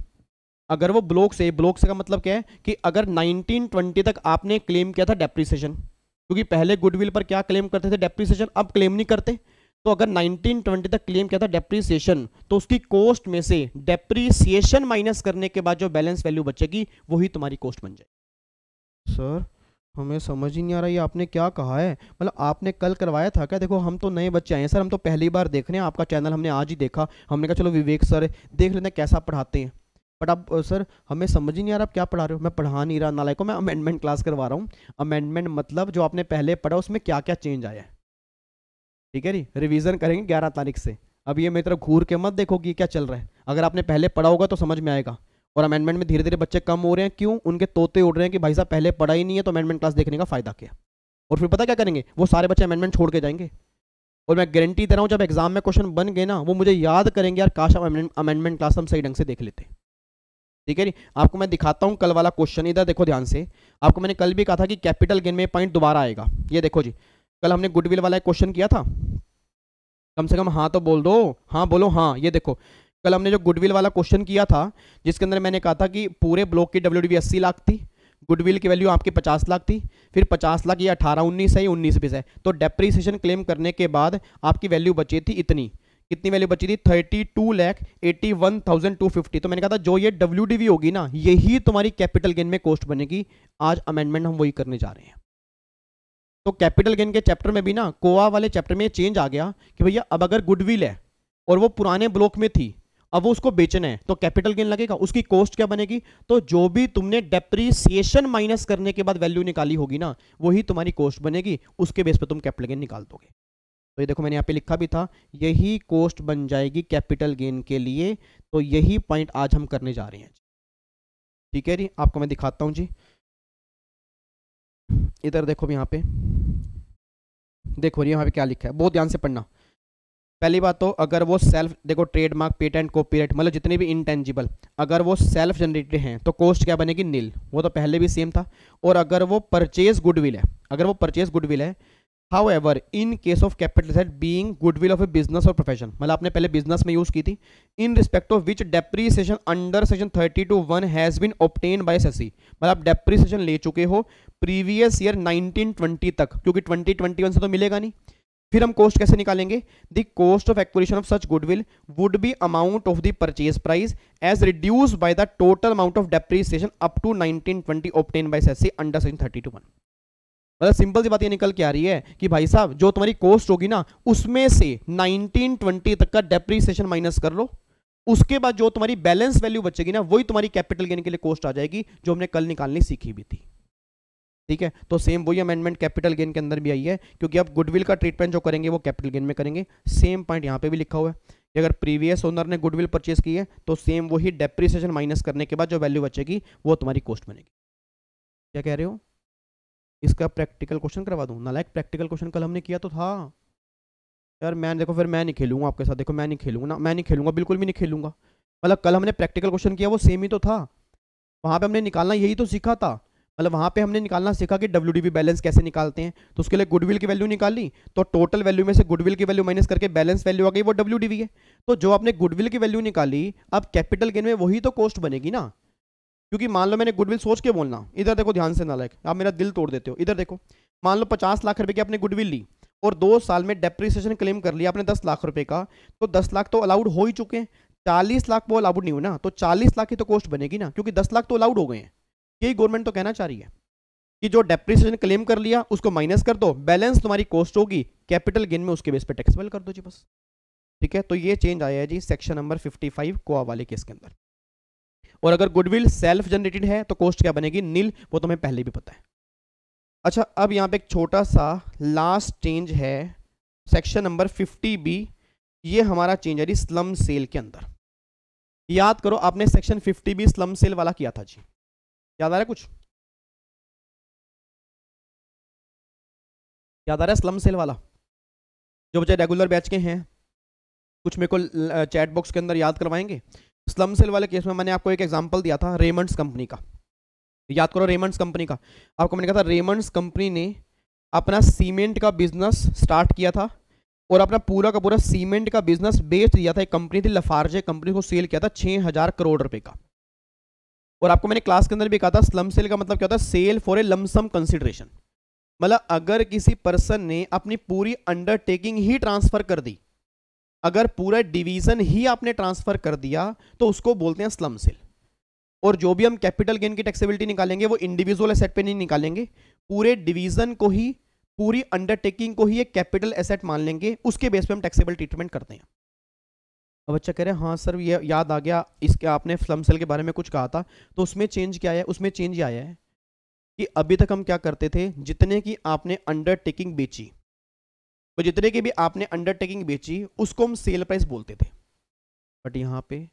अगर वो ब्लॉक से का मतलब क्या है कि अगर 1920 तक आपने क्लेम किया था डेप्रीसिएशन, क्योंकि पहले गुडविल पर क्या क्लेम करते थे, डेप्रीसिएशन, अब क्लेम नहीं करते। तो अगर 1920 तक क्लेम किया था डेप्रीसिएशन, तो उसकी कॉस्ट में से डेप्रीसिएशन माइनस करने के बाद जो बैलेंस वैल्यू बचेगी वही तुम्हारी कॉस्ट बन जाएगी। सर हमें समझ ही नहीं आ रहा ये आपने क्या कहा है, मतलब आपने कल करवाया था क्या? देखो हम तो नए बच्चे आए हैं सर, हम तो पहली बार देख रहे हैं, आपका चैनल हमने आज ही देखा, हमने कहा चलो विवेक सर देख लेते हैं कैसा पढ़ाते हैं। बट अब सर हमें समझ ही नहीं आ रहा आप क्या पढ़ा रहे हो। मैं पढ़ा नहीं रहा नालायक को, मैं अमेंडमेंट क्लास करवा रहा हूँ। अमेंडमेंट मतलब जो आपने पहले पढ़ा उसमें क्या क्या चेंज आया है, ठीक है जी। रिवीजन करेंगे 11 तारीख से। अब ये मेरी तरफ घूर के मत देखो कि क्या चल रहा है, अगर आपने पहले पढ़ा होगा तो समझ में आएगा। और अमेंडमेंट में धीरे धीरे बच्चे कम हो रहे हैं, क्यों? उनके तोते उड़ रहे हैं कि भाई साहब पहले पढ़ा ही नहीं है तो अमेंडमेंट क्लास देखने का फायदा क्या। और फिर पता क्या करेंगे, वो सारे बच्चे अमेंडमेंट छोड़ के जाएंगे। और मैं गारंटी दे रहा हूँ जब एग्जाम में क्वेश्चन बन गए ना, वो मुझे याद करेंगे यार काश अमेंडमेंट क्लास हम सही ढंग से देख लेते। ठीक है जी, आपको मैं दिखाता हूँ कल वाला क्वेश्चन, इधर देखो ध्यान से। आपको मैंने कल भी कहा था कि कैपिटल गेन में पॉइंट दोबारा आएगा। ये देखो जी, कल हमने गुडविल वाला एक क्वेश्चन किया था, कम से कम हाँ तो बोल दो, हाँ बोलो हाँ। ये देखो कल हमने जो गुडविल वाला क्वेश्चन किया था, जिसके अंदर मैंने कहा था कि पूरे ब्लॉक की WDV 80 लाख थी, गुडविल की वैल्यू आपकी 50 लाख थी, फिर 50 लाख ये 18-19 है, ये 19-20 है, तो डेप्रीसिएशन क्लेम करने के बाद आपकी वैल्यू बची थी इतनी। कितनी वैल्यू बची थी? 32,81,250। तो मैंने कहा था जो ये WDV होगी ना, यही तुम्हारी कैपिटल गेन में कॉस्ट बनेगी। आज अमेंडमेंट हम वही करने जा रहे हैं। तो कैपिटल गेन के चैप्टर में भी ना, कोआ वाले चैप्टर में चेंज आ गया कि भैया अब अगर गुडविल है और वो पुराने ब्लॉक में थी, अब वो उसको बेचना है तो कैपिटल गेन लगेगा, उसकी कॉस्ट क्या बनेगी? तो जो भी तुमने डेप्रीसिएशन माइनस करने के बाद वैल्यू निकाली होगी ना, वही तुम्हारी कॉस्ट बनेगी, उसके बेस पे तुम कैपिटल गेन निकाल दोगे। तो ये देखो मैंने यहाँ पे लिखा भी था, यही कॉस्ट बन जाएगी कैपिटल गेन के लिए। तो यही पॉइंट आज हम करने जा रहे हैं। ठीक है जी, आपको मैं दिखाता हूँ जी, इधर देखो यहाँ पे, देखो यहाँ पे क्या लिखा है, बहुत ध्यान से पढ़ना। पहली बात तो अगर वो सेल्फ, देखो ट्रेडमार्क, पेटेंट, कॉपीराइट, मतलब जितने भी इंटेंजिबल, अगर वो सेल्फ जनरेटेड हैं तो कॉस्ट क्या बनेगी? नील। वो तो पहले भी सेम था। और अगर वो परचेज गुडविल है, अगर वो परचेज गुडविल है, however in case of capital asset being goodwill of a business और प्रोफेशन, मतलब आपने पहले बिजनेस में यूज की थी, in respect of which depreciation under section 32(1) has been obtained by assessee, मतलब आप डेप्रीसिएशन ले चुके हो प्रीवियस ईयर 1920 तक, क्योंकि 2021 से तो मिलेगा नहीं। फिर हम कॉस्ट कैसे निकालेंगे? The cost of acquisition of such goodwill would be amount of the purchase price as reduced by the total amount of depreciation up to 1920 obtained by assessee under section 32(1). मतलब सिंपल सी बात ये निकल के आ रही है कि भाई साहब जो तुम्हारी कॉस्ट होगी ना, उसमें से 1920 तक का डेप्रीसिएशन माइनस कर लो, उसके बाद जो तुम्हारी बैलेंस वैल्यू बचेगी ना, वही तुम्हारी कैपिटल गेन के लिए कॉस्ट आ जाएगी, जो हमने कल निकालनी सीखी भी थी। ठीक है, तो सेम वही अमेंडमेंट कैपिटल गेन के अंदर भी आई है, क्योंकि अब गुडविल का ट्रीटमेंट जो करेंगे वो कैपिटल गेन में करेंगे। सेम पॉइंट यहाँ पे भी लिखा हुआ है कि अगर प्रीवियस ओनर ने गुडविल परचेज की है तो सेम वही डेप्रीसिएशन माइनस करने के बाद जो वैल्यू बचेगी वो तुम्हारी कॉस्ट बनेगी। क्या कह रहे हो? इसका प्रैक्टिकल क्वेश्चन करवा दूं? नालायक, प्रैक्टिकल क्वेश्चन कल हमने किया तो था यार। मैं देखो फिर मैं नहीं खेलूंगा आपके साथ, देखो मैं नहीं खेलूंगा ना, मैं नहीं खेलूंगा, बिल्कुल भी नहीं खेलूंगा। मतलब कल हमने प्रैक्टिकल क्वेश्चन किया वो सेम ही तो था, वहां पे हमने निकालना यही तो सीखा था। मतलब वहां पे हमने निकालना सीखा कि WDV बैलेंस कैसे निकालते हैं। तो उसके लिए गुडविल की वैल्यू निकाली, तो टोटल वैल्यू में से गुडविल की वैल्यू माइनस करके बैलेंस वैल्यू आ गई, वो WDV है। तो जो आपने गुडविल की वैल्यू निकाली, अब कैपिटल गेन में वही तो कॉस्ट बनेगी ना, क्योंकि मान लो मैंने गुडविल सोच के बोलना, इधर देखो ध्यान से नालायक, आप मेरा दिल तोड़ देते हो। इधर देखो, मान लो 50 लाख रुपए की आपने गुडविल ली और 2 साल में डेप्रिसिएशन क्लेम कर लिया आपने 10 लाख रुपए का, तो 10 लाख तो अलाउड हो ही चुके हैं, 40 लाख वो अलाउड नहीं हुआ ना, तो 40 लाख की तो कॉस्ट बनेगी ना, क्योंकि 10 लाख तो अलाउड हो गए हैं। यही गवर्नमेंट तो कहना चाह रही है कि जो डेप्रिसिएशन क्लेम कर लिया उसको माइनस कर दो, बैलेंस तुम्हारी कॉस्ट होगी, कैपिटल गेन में उसके बेस पे टैक्सेबल कर दो जी, बस। ठीक है, तो ये चेंज आया है जी सेक्शन नंबर 55 कोआ वाले केस के अंदर। और अगर गुडविल सेल्फ जनरेटेड है तो कॉस्ट क्या बनेगी, नील, वो तुम्हें पहले भी पता है। अच्छा, अब यहां पे एक छोटा सा लास्ट चेंज है सेक्शन नंबर 50B, ये हमारा चेंज है जी स्लम सेल के अंदर। याद करो आपने सेक्शन 50B स्लम सेल वाला किया था जी, याद आ रहा है कुछ, याद आ रहा है स्लम सेल वाला? जो बच्चे रेगुलर बैच के हैं कुछ मेरे को चैट बॉक्स के अंदर याद करवाएंगे। स्लम सेल वाले केस में मैंने आपको एक एग्जांपल दिया था रेमंड्स कंपनी का, याद करो रेमंड्स कंपनी का। आपको मैंने कहा था रेमंड्स कंपनी ने अपना सीमेंट का बिजनेस स्टार्ट किया था और अपना पूरा का पूरा सीमेंट का बिजनेस बेच दिया था, एक कंपनी थी लफार्जे कंपनी को सेल किया था 6000 करोड़ रुपए का। और आपको मैंने क्लास के अंदर भी कहा था स्लम सेल का मतलब क्या होता है, sale for a lump sum consideration. मतलब अगर किसी पर्सन ने अपनी पूरी अंडरटेकिंग ही ट्रांसफर कर दी, अगर पूरा डिवीजन ही आपने ट्रांसफर कर दिया, तो उसको बोलते हैं स्लम सेल। और जो भी हम कैपिटल गेन की टैक्सेबिलिटी निकालेंगे वो इंडिविजुअल एसेट पे नहीं निकालेंगे, पूरे डिवीजन को ही, पूरी अंडरटेकिंग को ही एक कैपिटल एसेट मान लेंगे, उसके बेस पे हम टैक्सेबल ट्रीटमेंट करते हैं। अब बच्चा कह रहे हैं हाँ सर ये याद आ गया, इसके आपने स्लम सेल के बारे में कुछ कहा था, तो उसमें चेंज क्या आया है? उसमें चेंज ये आया है कि अभी तक हम क्या करते थे, जितने की आपने अंडरटेकिंग बेची, तो जितने की भी आपने अंडरटेकिंग बेची उसको हम सेल प्राइस बोलते थे। बट यहाँ पे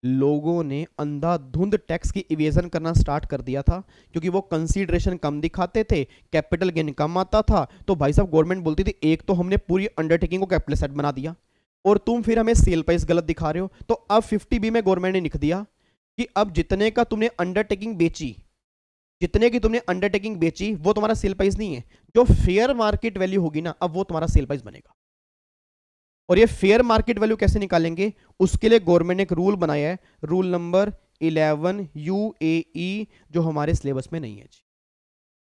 लोगों ने अंधाधुंध टैक्स की इवेजन करना स्टार्ट कर दिया था, क्योंकि वो कंसीडरेशन कम दिखाते थे, कैपिटल गेन कम आता था, तो भाई साहब गवर्नमेंट बोलती थी एक तो हमने पूरी अंडरटेकिंग को कैपिटल एसेट बना दिया और तुम फिर हमें सेल प्राइस गलत दिखा रहे हो। तो अब 50B में गवर्नमेंट ने लिख दिया कि अब जितने का तुमने अंडरटेकिंग बेची, जितने की तुमने अंडरटेकिंग बेची वो तुम्हारा सेल प्राइस नहीं है, जो फेयर मार्केट वैल्यू होगी ना अब वो तुम्हारा सेल प्राइस बनेगा। और ये फेयर मार्केट वैल्यू कैसे निकालेंगे, उसके लिए गवर्नमेंट ने एक रूल बनाया है, रूल नंबर 11 UAE, जो हमारे सिलेबस में नहीं है जी।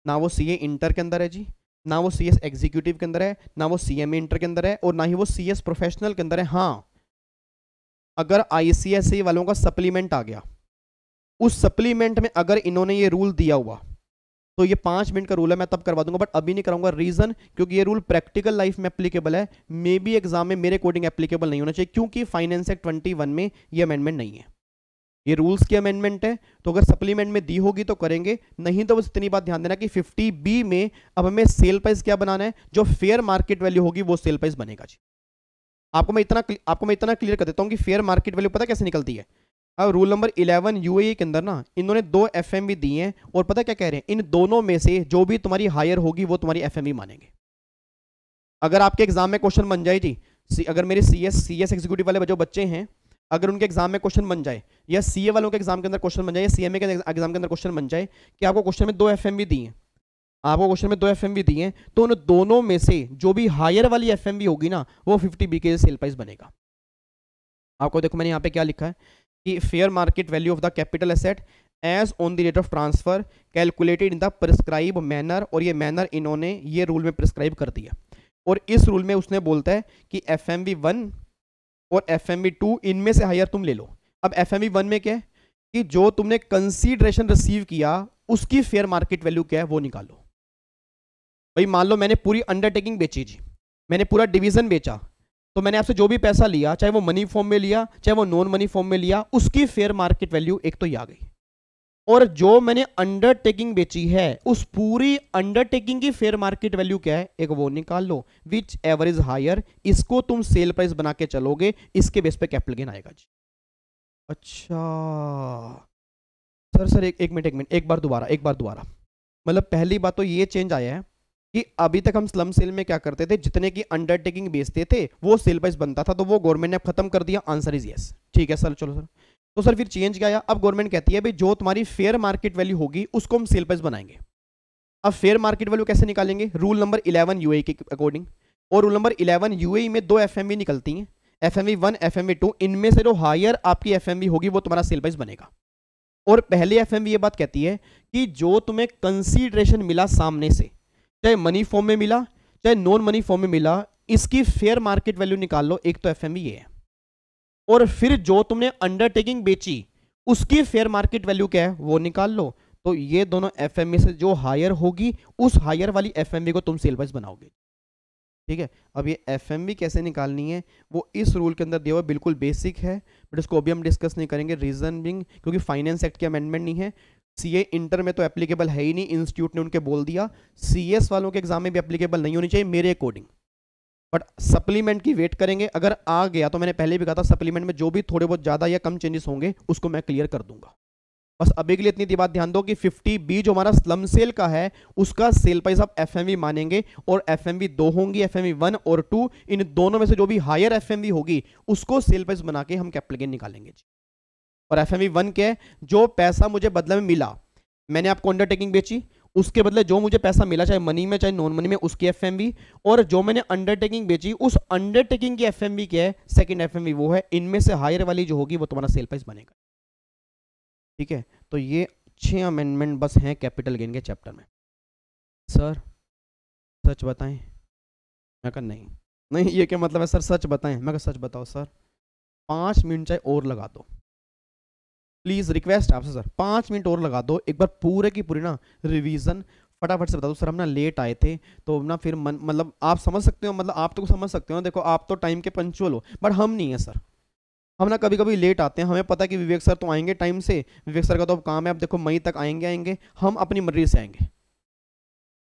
ना वो CA इंटर के अंदर है जी, ना वो CS एग्जीक्यूटिव के अंदर है, ना वो CMA इंटर के अंदर है, और ना ही वो CS प्रोफेशनल के अंदर है। हाँ, अगर ICSE वालों का सप्लीमेंट आ गया, उस सप्लीमेंट में अगर इन्होंने ये रूल दिया हुआ, तो ये 5 मिनट का रूल है, मैं तब करवा दूंगा, बट अभी नहीं कराऊंगा। रीजन, क्योंकि ये रूल प्रैक्टिकल लाइफ में एप्लीकेबल है, मे बी एग्जाम में मेरे कोडिंग एप्लीकेबल नहीं होना चाहिए, क्योंकि फाइनेंस एक्ट 21 में ये अमेंडमेंट नहीं है, ये रूल्स की अमेंडमेंट है। तो अगर सप्लीमेंट में दी होगी तो करेंगे, नहीं तो बस इतनी बात ध्यान देना कि 50B में अब हमें सेल प्राइस क्या बनाना है, जो फेयर मार्केट वैल्यू होगी वो सेल प्राइस बनेगा जी। आपको मैं इतना क्लियर कर देता हूं कि फेयर मार्केट वैल्यू पता कैसे निकलती है। अब रूल नंबर 11 UAE के अंदर ना इन्होंने 2 FMV दिए हैं, और पता क्या कह रहे हैं, इन दोनों में से जो भी तुम्हारी हायर होगी वो तुम्हारी FMV मानेंगे। अगर आपके एग्जाम में क्वेश्चन बन जाए जी, अगर मेरे CS एग्जीक्यूटिव वाले जो बच्चे हैं, अगर उनके एग्जाम में क्वेश्चन बन जाए, या CA वालों के एग्जाम के अंदर क्वेश्चन बन जाए, या CMA के एग्जाम के अंदर क्वेश्चन बन जाए कि आपको क्वेश्चन में 2 FMV दी हैं, आपको क्वेश्चन में 2 FMV दी हैं, तो उन दोनों में से जो भी हायर वाली FMV होगी ना वो 50B के सेल प्राइस बनेगा। आपको देखो मैंने यहाँ पे क्या लिखा है कि fair market value of the capital asset as on the rate of transfer calculated in the prescribed manner, और ये मैनर इन्होंने ये रूल में प्रिस्क्राइब कर दिया। और इस रूल में उसने बोलता है कि FMV1 और FMV2 इनमें से हायर तुम ले लो। अब FMV1 में क्या है कि जो तुमने कंसीडरेशन रिसीव किया उसकी फेयर मार्केट वैल्यू क्या है वो निकालो। भाई मान लो मैंने पूरी अंडरटेकिंग बेची जी, मैंने पूरा डिवीजन बेचा, तो मैंने आपसे जो भी पैसा लिया, चाहे वो मनी फॉर्म में लिया चाहे वो नॉन मनी फॉर्म में लिया, उसकी फेयर मार्केट वैल्यू एक तो ये आ गई। और जो मैंने अंडरटेकिंग बेची है उस पूरी अंडरटेकिंग की फेयर मार्केट वैल्यू क्या है, एक वो निकाल लो, विच एवर इज हायर, इसको तुम सेल प्राइस बना के चलोगे, इसके बेस पे कैपिटल गेन आएगा जी। अच्छा सर एक मिनट एक बार दोबारा, मतलब पहली बात तो ये चेंज आया है कि अभी तक हम स्लम सेल में क्या करते थे, जितने की अंडरटेकिंग बेचते थे वो सेल प्राइस बनता था, तो वो गवर्नमेंट ने खत्म कर दिया। Answer is yes. ठीक है सर, चलो सर तो सर फिर चेंज क्या आया, अब गवर्नमेंट कहती है भाई जो तुम्हारी फेयर मार्केट वैल्यू होगी उसको हम सेल प्राइस बनाएंगे। अब फेयर मार्केट वैल्यू कैसे निकालेंगे, रूल नंबर 11 यूएई के अकॉर्डिंग। और रूल नंबर 11 यूएई में दो एफएमवी निकलती हैं, एफएमवी 1 एफएमवी 2, इनमें से जो हायर आपकी एफएमवी होगी वो तुम्हारा सेल प्राइस बनेगा। और पहले एफएमवी ये बात कहती है कि जो तुम्हें कंसीडरेशन मिला सामने से, चाहे मनी फॉर्म में मिला चाहे नॉन मनी फॉर्म में मिला, इसकी फेयर मार्केट वैल्यू निकाल लो। एक तो एफएमवी ये है, और फिर जो तुमने अंडरटेकिंग बेची उसकी फेयर मार्केट वैल्यू क्या है वो निकाल लो। तो ये दोनों एफएमवी से जो हायर होगी उस हायर वाली एफएमवी को तुम सेल प्राइस बनाओगे। ठीक है, अब ये एफएमवी कैसे निकालनी है वो इस रूल के अंदर दिया हुआ, बिल्कुल बेसिक है, बट इसको अभी हम डिस्कस नहीं करेंगे। रीजन बिंग क्योंकि फाइनेंस एक्ट की अमेंडमेंट नहीं है, सीए इंटर में तो एप्लीकेबल है ही नहीं, इंस्टीट्यूट ने उनके बोल दिया। सीएस वालों के एग्जाम में भी एप्लीकेबल नहीं होनी चाहिए मेरे अकॉर्डिंग, बट सप्लीमेंट की वेट करेंगे। अगर आ गया तो मैंने पहले भी कहा था सप्लीमेंट में जो भी थोड़े बहुत ज़्यादा या कम चेंजेस होंगे उसको मैं क्लियर कर दूंगा। बस अभी के लिए इतनी बात ध्यान दो कि 50B जो हमारा स्लम सेल का है उसका सेल प्राइस आप एफएमवी मानेंगे, और एफएमवी 2 होंगी, एफएमवी 1 और 2, इन दोनों में से जो भी हायर एफएमवी होगी उसको सेल प्राइस बना के हम कैपिटल गेन निकालेंगे। और एफएमवी 1 क्या है, जो पैसा मुझे बदले में मिला, मैंने आपको अंडरटेकिंग बेची, उसके बदले जो मुझे पैसा मिला चाहे मनी में चाहे नॉन मनी में उसकी एफएमवी, और जो मैंने अंडरटेकिंग बेची उस अंडरटेकिंग की एफएमवी क्या है, सेकंड एफएमवी वो है। इनमें से हायर वाली जो होगी वो तुम्हारा सेल प्राइस बनेगा। ठीक है, तो ये 6 अमेंडमेंट बस हैं कैपिटल गेन के चैप्टर में। सर सच बताएं, मैं कहा नहीं नहीं, ये क्या मतलब है सर सच बताएं, मैं कहा सच बताओ सर, 5 मिनट चाहे और लगा दो प्लीज, रिक्वेस्ट आपसे सर, 5 मिनट और लगा दो, एक बार पूरे की पूरी ना रिवीजन फटाफट से बता दो। सर हम ना लेट आए थे तो ना फिर मतलब आप समझ सकते हो, मतलब आप तो समझ सकते हो ना, देखो आप तो टाइम के पंचुअल हो, बट हम नहीं है सर, हम ना कभी कभी लेट आते हैं। हमें पता है कि विवेक सर तो आएंगे टाइम से, विवेक सर का तो अब काम है, अब देखो मई तक आएंगे, हम अपनी मर्जी से आएंगे,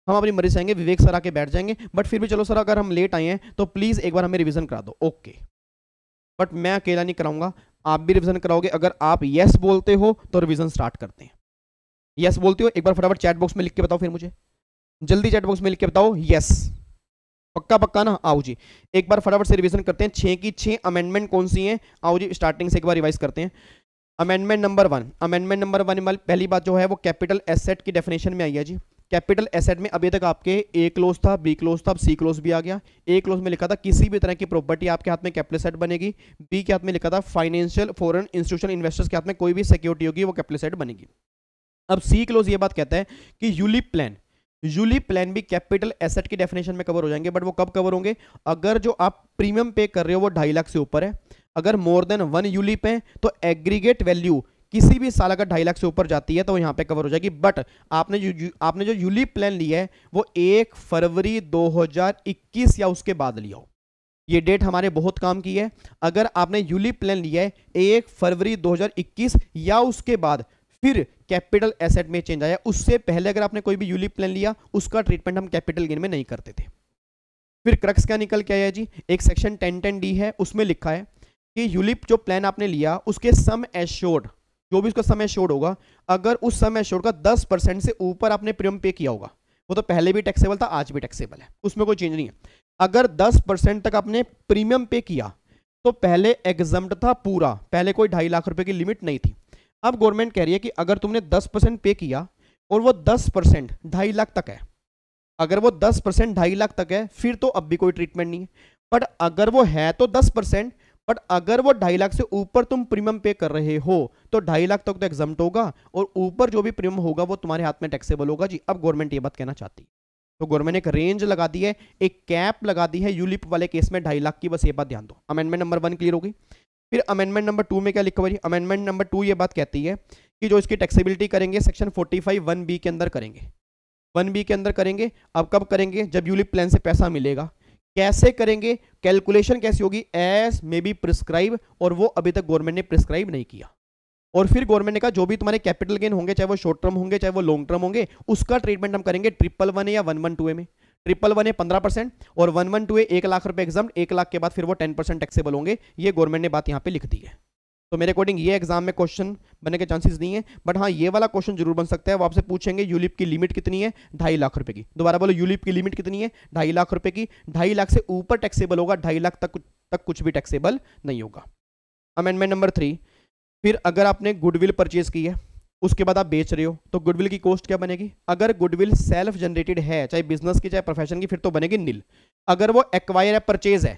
हम अपनी मर्जी से आएंगे, विवेक सर आके बैठ जाएंगे, बट फिर भी चलो सर अगर हम लेट आए हैं तो प्लीज़ एक बार हमें रिवीजन करा दो। ओके, बट मैं अकेला नहीं कराऊंगा, आप भी रिवीजन कराओगे। अगर आप यस बोलते हो तो रिवीजन स्टार्ट करते हैं। यस बोलते हो एक बार फटाफट चैट बॉक्स में लिख के बताओ, फिर मुझे जल्दी चैट बॉक्स में लिख के बताओ यस, पक्का पक्का ना। आओ जी एक बार फटाफट से रिवीजन करते हैं, 6 की 6 अमेंडमेंट कौन सी हैं, आओ जी स्टार्टिंग से एक बार रिवाइज करते हैं। अमेंडमेंट नंबर 1, अमेंडमेंट नंबर 1 में पहली बात जो है वो कैपिटल एसेट की डेफिनेशन में आई है जी। कैपिटल एसेट में अभी तक आपके ए क्लोज था, बी क्लोज था, अब सी क्लोज भी आ गया। ए क्लोज में लिखा था किसी भी तरह की प्रॉपर्टी आपके हाथ में कैपिटल एसेट बनेगी, बी के हाथ में लिखा था फाइनेंशियल फॉरेन इंस्टीट्यूशन इन्वेस्टर्स के हाथ में कोई भी सिक्योरिटी होगी वो कैपिटल एसेट बनेगी। अब सी क्लोज ये बात कहता है कि यूलिप प्लान, यूलिप प्लान भी कैपिटल एसेट की डेफिनेशन में कवर हो जाएंगे, बट वो कब कवर होंगे, अगर जो आप प्रीमियम पे कर रहे हो वो 2.5 लाख से ऊपर है, अगर मोर देन 1 यूलिप है तो एग्रीगेट वैल्यू किसी भी साल अगर 2.5 लाख से ऊपर जाती है तो यहाँ पे कवर हो जाएगी। बट आपने जो यूलिप प्लान लिया है वो 1 फरवरी 2021 या उसके बाद लिया हो, ये डेट हमारे बहुत काम की है। अगर आपने यूलिप प्लान लिया है 1 फरवरी 2021 या उसके बाद फिर कैपिटल एसेट में चेंज आया, उससे पहले अगर आपने कोई भी यूलिप प्लान लिया उसका ट्रीटमेंट हम कैपिटल गेन में नहीं करते थे। फिर क्रक्स क्या निकल के आया जी, एक सेक्शन 1010D है, उसमें लिखा है कि यूलिप जो प्लान आपने लिया उसके सम एश्योर्ड, जो भी उसका सम एश्योर्ड होगा, अगर उस सम एश्योर्ड का 10% से ऊपर आपने प्रीमियम पे किया होगा, वो तो पहले भी टैक्सेबल था आज भी टैक्सेबल है, उसमें कोई चेंज नहीं है। अगर 10% तक आपने प्रीमियम पे किया तो पहले एग्जम्प्ट था पूरा, पहले कोई 2.5 लाख रुपए की लिमिट नहीं थी। अब गवर्नमेंट कह रही है कि अगर तुमने 10% पे किया और वो 10% 2.5 लाख तक है, अगर वो 10% 2.5 लाख तक है फिर तो अब भी कोई ट्रीटमेंट नहीं है। बट अगर वो है तो 10%, बट अगर वो 2.5 लाख से ऊपर तुम प्रीमियम पे कर रहे हो तो 2.5 लाख तक तो एग्जम्प्ट होगा, और ऊपर जो भी प्रीमियम होगा वो तुम्हारे हाथ में टैक्सेबल होगा जी। अब गवर्नमेंट ये बात कहना चाहती है, तो गवर्नमेंट ने एक रेंज लगा दी है, एक कैप लगा दी है यूलिप वाले केस में 2.5 लाख की, बस ये बात ध्यान दो। अमेंडमेंट नंबर 1 क्लियर होगी। फिर अमेंडमेंट नंबर 2 में क्या लिखा हुआ है, अमेंडमेंट नंबर 2 ये बात कहती है कि जो इसकी टैक्सेबिलिटी करेंगे सेक्शन 45 1B के अंदर करेंगे, 1B के अंदर करेंगे। अब कब करेंगे, जब यूलिप प्लान से पैसा मिलेगा। कैसे करेंगे, कैलकुलेशन कैसी होगी, एज मे बी प्रिस्क्राइब, और वो अभी तक गवर्नमेंट ने प्रिस्क्राइब नहीं किया। और फिर गवर्नमेंट ने कहा जो भी तुम्हारे कैपिटल गेन होंगे, चाहे वो शॉर्ट टर्म होंगे चाहे वो लॉन्ग टर्म होंगे, उसका ट्रीटमेंट हम करेंगे 111 या 112 में। 111 15% और 112 1 लाख रुपए एग्जाम, 1 लाख के बाद फिर वो 10% टैक्सेबल होंगे। ये गवर्नमेंट ने बात यहाँ पे लिख दी है। तो मेरे अकॉर्डिंग ये एग्जाम में क्वेश्चन बनने के चांसेस नहीं है, बट हाँ ये वाला क्वेश्चन जरूर बन सकता है। वो आपसे पूछेंगे यूलिप की लिमिट कितनी है, 2.5 लाख रुपए की। दोबारा बोलो, यूलिप की लिमिट कितनी है, 2.5 लाख रुपए की। 2.5 लाख से ऊपर टैक्सेबल होगा, 2.5 लाख तक कुछ भी टैक्सेबल नहीं होगा। अमेंडमेंट नंबर 3, फिर अगर आपने गुडविल परचेज की है, उसके बाद आप बेच रहे हो, तो गुडविल की कॉस्ट क्या बनेगी? अगर गुडविल सेल्फ जनरेटेड है, चाहे बिजनेस की चाहे प्रोफेशन की, फिर तो बनेगी नील। अगर वो एक्वायर है, परचेज है,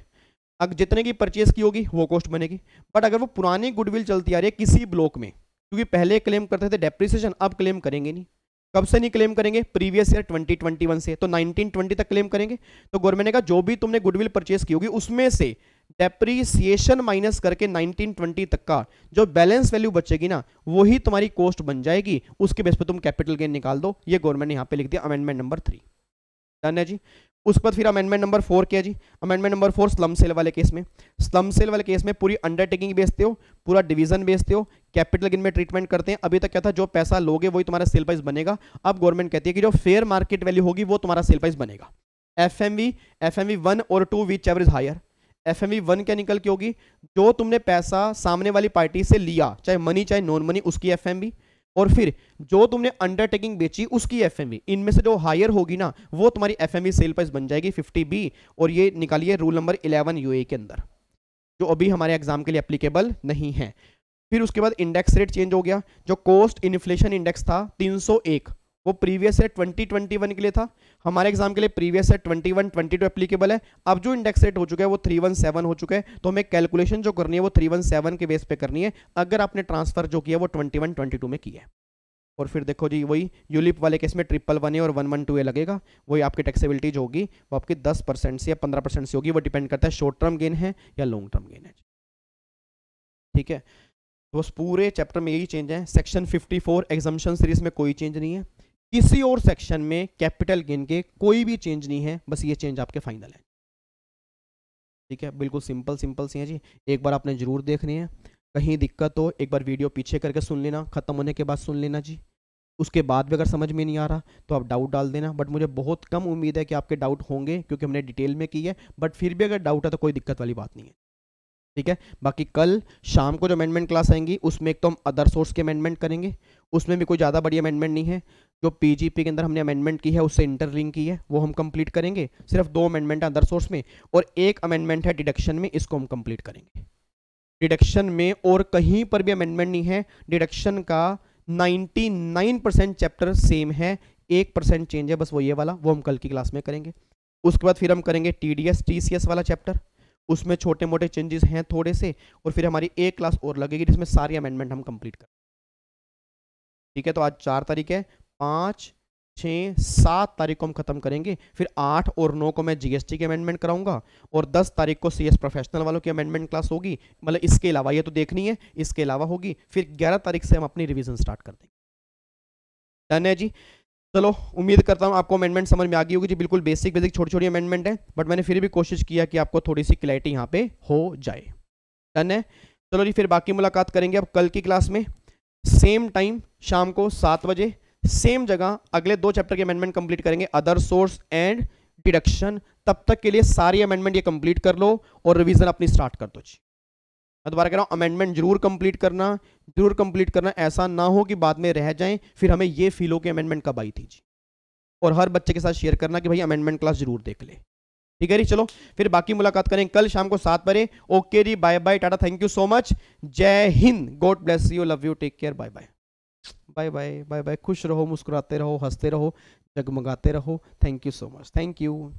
अगर जितने की परचेज की होगी वो कॉस्ट बनेगी। बट अगर वो पुरानी गुडविल चलती आ रही है किसी ब्लॉक में, क्योंकि पहले क्लेम करते थे डेप्रिसिएशन, अब क्लेम करेंगे नहीं। कब से नहीं क्लेम करेंगे? प्रीवियस ईयर 2021 से, तो 1920 तक क्लेम करेंगे। तो गवर्नमेंट ने कहा जो भी तुमने गुडविल परचेज की होगी उसमें से डेप्रीसिएशन माइनस करके 1920 तक का जो बैलेंस वैल्यू बचेगी ना, वही तुम्हारी कॉस्ट बन जाएगी। उसके बेस पर तुम कैपिटल गेन निकाल दो। ये गवर्नमेंट ने यहाँ पे लिख दिया अमेंडमेंट नंबर 3। डन है जी। उसके बाद फिर अमेंडमेंट नंबर 4 क्या जी? अमेंडमेंट नंबर 4 स्लम सेल वाले केस में, स्लम सेल वाले केस में पूरी अंडरटेकिंग बेचते हो, पूरा डिवीजन बेचते हो, कैपिटल गेन में ट्रीटमेंट करते हैं। अभी तक क्या था, जो पैसा लोगे वही तुम्हारा सेल प्राइस बनेगा। अब गवर्नमेंट कहती है कि जो फेयर मार्केट वैल्यू होगी वो तुम्हारा सेल प्राइस बनेगा। एफएमवी 1 और 2 whichever is higher. FMV 1 क्या निकल के होगी? जो तुमने पैसा सामने वाली पार्टी से लिया, चाहे मनी चाहे नॉन मनी, उसकी एफएमवी, और फिर जो तुमने अंडरटेकिंग बेची उसकी एफएमवी। इनमें से जो हायर होगी ना, वो तुम्हारी एफएमवी सेल प्राइस बन जाएगी 50B। और ये निकालिए रूल नंबर 11 यूए के अंदर, जो अभी हमारे एग्जाम के लिए एप्लीकेबल नहीं है। फिर उसके बाद इंडेक्स रेट चेंज हो गया। जो कॉस्ट इन्फ्लेशन इंडेक्स था 301, वो प्रीवियस ईयर 2021 के लिए था। हमारे एग्जाम के लिए प्रीवियस ईयर 21-22 एप्लीकेबल है। अब जो इंडेक्स रेट हो चुका है वो 317 हो चुका है। तो हमें कैलकुलेशन जो करनी है वो 317 के बेस पे करनी है, अगर आपने ट्रांसफर जो किया वो 21-22 में किया है। और फिर देखो जी, वही यूलिप वाले केस में 111A और 112A लगेगा। वही आपकी टैक्सेबिलिटी जो होगी वो आपकी 10% से या 15% से होगी। वो डिपेंड करता है शॉर्ट टर्म गेन है या लॉन्ग टर्म गेन है। ठीक है, तो बस पूरे चैप्टर में यही चेंज है। सेक्शन 54 एग्जम्पशन सीरीज में कोई चेंज नहीं है। किसी और सेक्शन में कैपिटल गेन के कोई भी चेंज नहीं है, बस ये चेंज आपके फाइनल है। ठीक है, बिल्कुल सिंपल सी है जी। एक बार आपने जरूर देखनी है। कहीं दिक्कत हो एक बार वीडियो पीछे करके सुन लेना, खत्म होने के बाद सुन लेना जी। उसके बाद भी अगर समझ में नहीं आ रहा तो आप डाउट डाल देना। बट मुझे बहुत कम उम्मीद है कि आपके डाउट होंगे, क्योंकि हमने डिटेल में की है। बट फिर भी अगर डाउट है तो कोई दिक्कत वाली बात नहीं है। ठीक है, बाकी कल शाम को जो अमेंडमेंट क्लास आएंगी उसमें एक तो हम अदर सोर्स के अमेंडमेंट करेंगे, उसमें भी कोई ज़्यादा बड़ी अमेंडमेंट नहीं है। जो पीजीपी के अंदर हमने अमेंडमेंट की है उससे इंटरलिंक की है, वो हम कंप्लीट करेंगे। सिर्फ 2 अमेंडमेंट है अदर सोर्स में, और 1 अमेंडमेंट है डिडक्शन में, इसको हम कंप्लीट करेंगे। डिडक्शन में और कहीं पर भी अमेंडमेंट नहीं है। डिडक्शन का 99% चैप्टर सेम है, 1% चेंज है बस, वो ये वाला, वो हम कल की क्लास में करेंगे। उसके बाद फिर हम करेंगे TDS TCS वाला चैप्टर, उसमें छोटे मोटे चेंजेस हैं थोड़े से। और फिर हमारी एक क्लास और लगेगी जिसमें सारी अमेंडमेंट हम कंप्लीट करें। ठीक है, तो आज 4 तारीख है, 5, 6, 7 तारीख को हम खत्म करेंगे। फिर 8 और 9 को मैं GST के अमेंडमेंट कराऊंगा, और 10 तारीख को CS प्रोफेशनल वालों की अमेंडमेंट क्लास होगी। मतलब इसके अलावा, ये तो देखनी है, इसके अलावा होगी। फिर 11 तारीख से हम अपनी रिवीजन स्टार्ट कर देंगे। डन है जी। चलो, उम्मीद करता हूँ आपको अमेंडमेंट समझ में आ गई होगी जी। बिल्कुल बेसिक छोटी छोटी अमेंडमेंट है, बट मैंने फिर भी कोशिश किया कि आपको थोड़ी सी क्लैरिटी यहाँ पे हो जाए। डन है। चलो जी, फिर बाकी मुलाकात करेंगे अब कल की क्लास में, सेम टाइम शाम को 7 बजे, सेम जगह। अगले 2 चैप्टर के अमेंडमेंट कंप्लीट करेंगे, अदर सोर्स एंड डिडक्शन। तब तक के लिए सारी अमेंडमेंट ये कंप्लीट कर लो और रिवीजन अपनी स्टार्ट कर दो जी। मैं दोबारा कह रहा हूँ, अमेंडमेंट जरूर कंप्लीट करना, ऐसा ना हो कि बाद में रह जाएं, फिर हमें ये फील हो कि अमेंडमेंट कब आई थी जी। और हर बच्चे के साथ शेयर करना कि भाई अमेंडमेंट क्लास जरूर देख ले। ठीक है जी, चलो फिर बाकी मुलाकात करें कल शाम को 7 बजे। ओके जी, bye bye, tata, thank you so much, जय हिंद, God bless you, love you, take care, bye bye bye bye bye bye. खुश रहो, मुस्कुराते रहो, हंसते रहो, जगमगाते रहो। Thank you so much, thank you.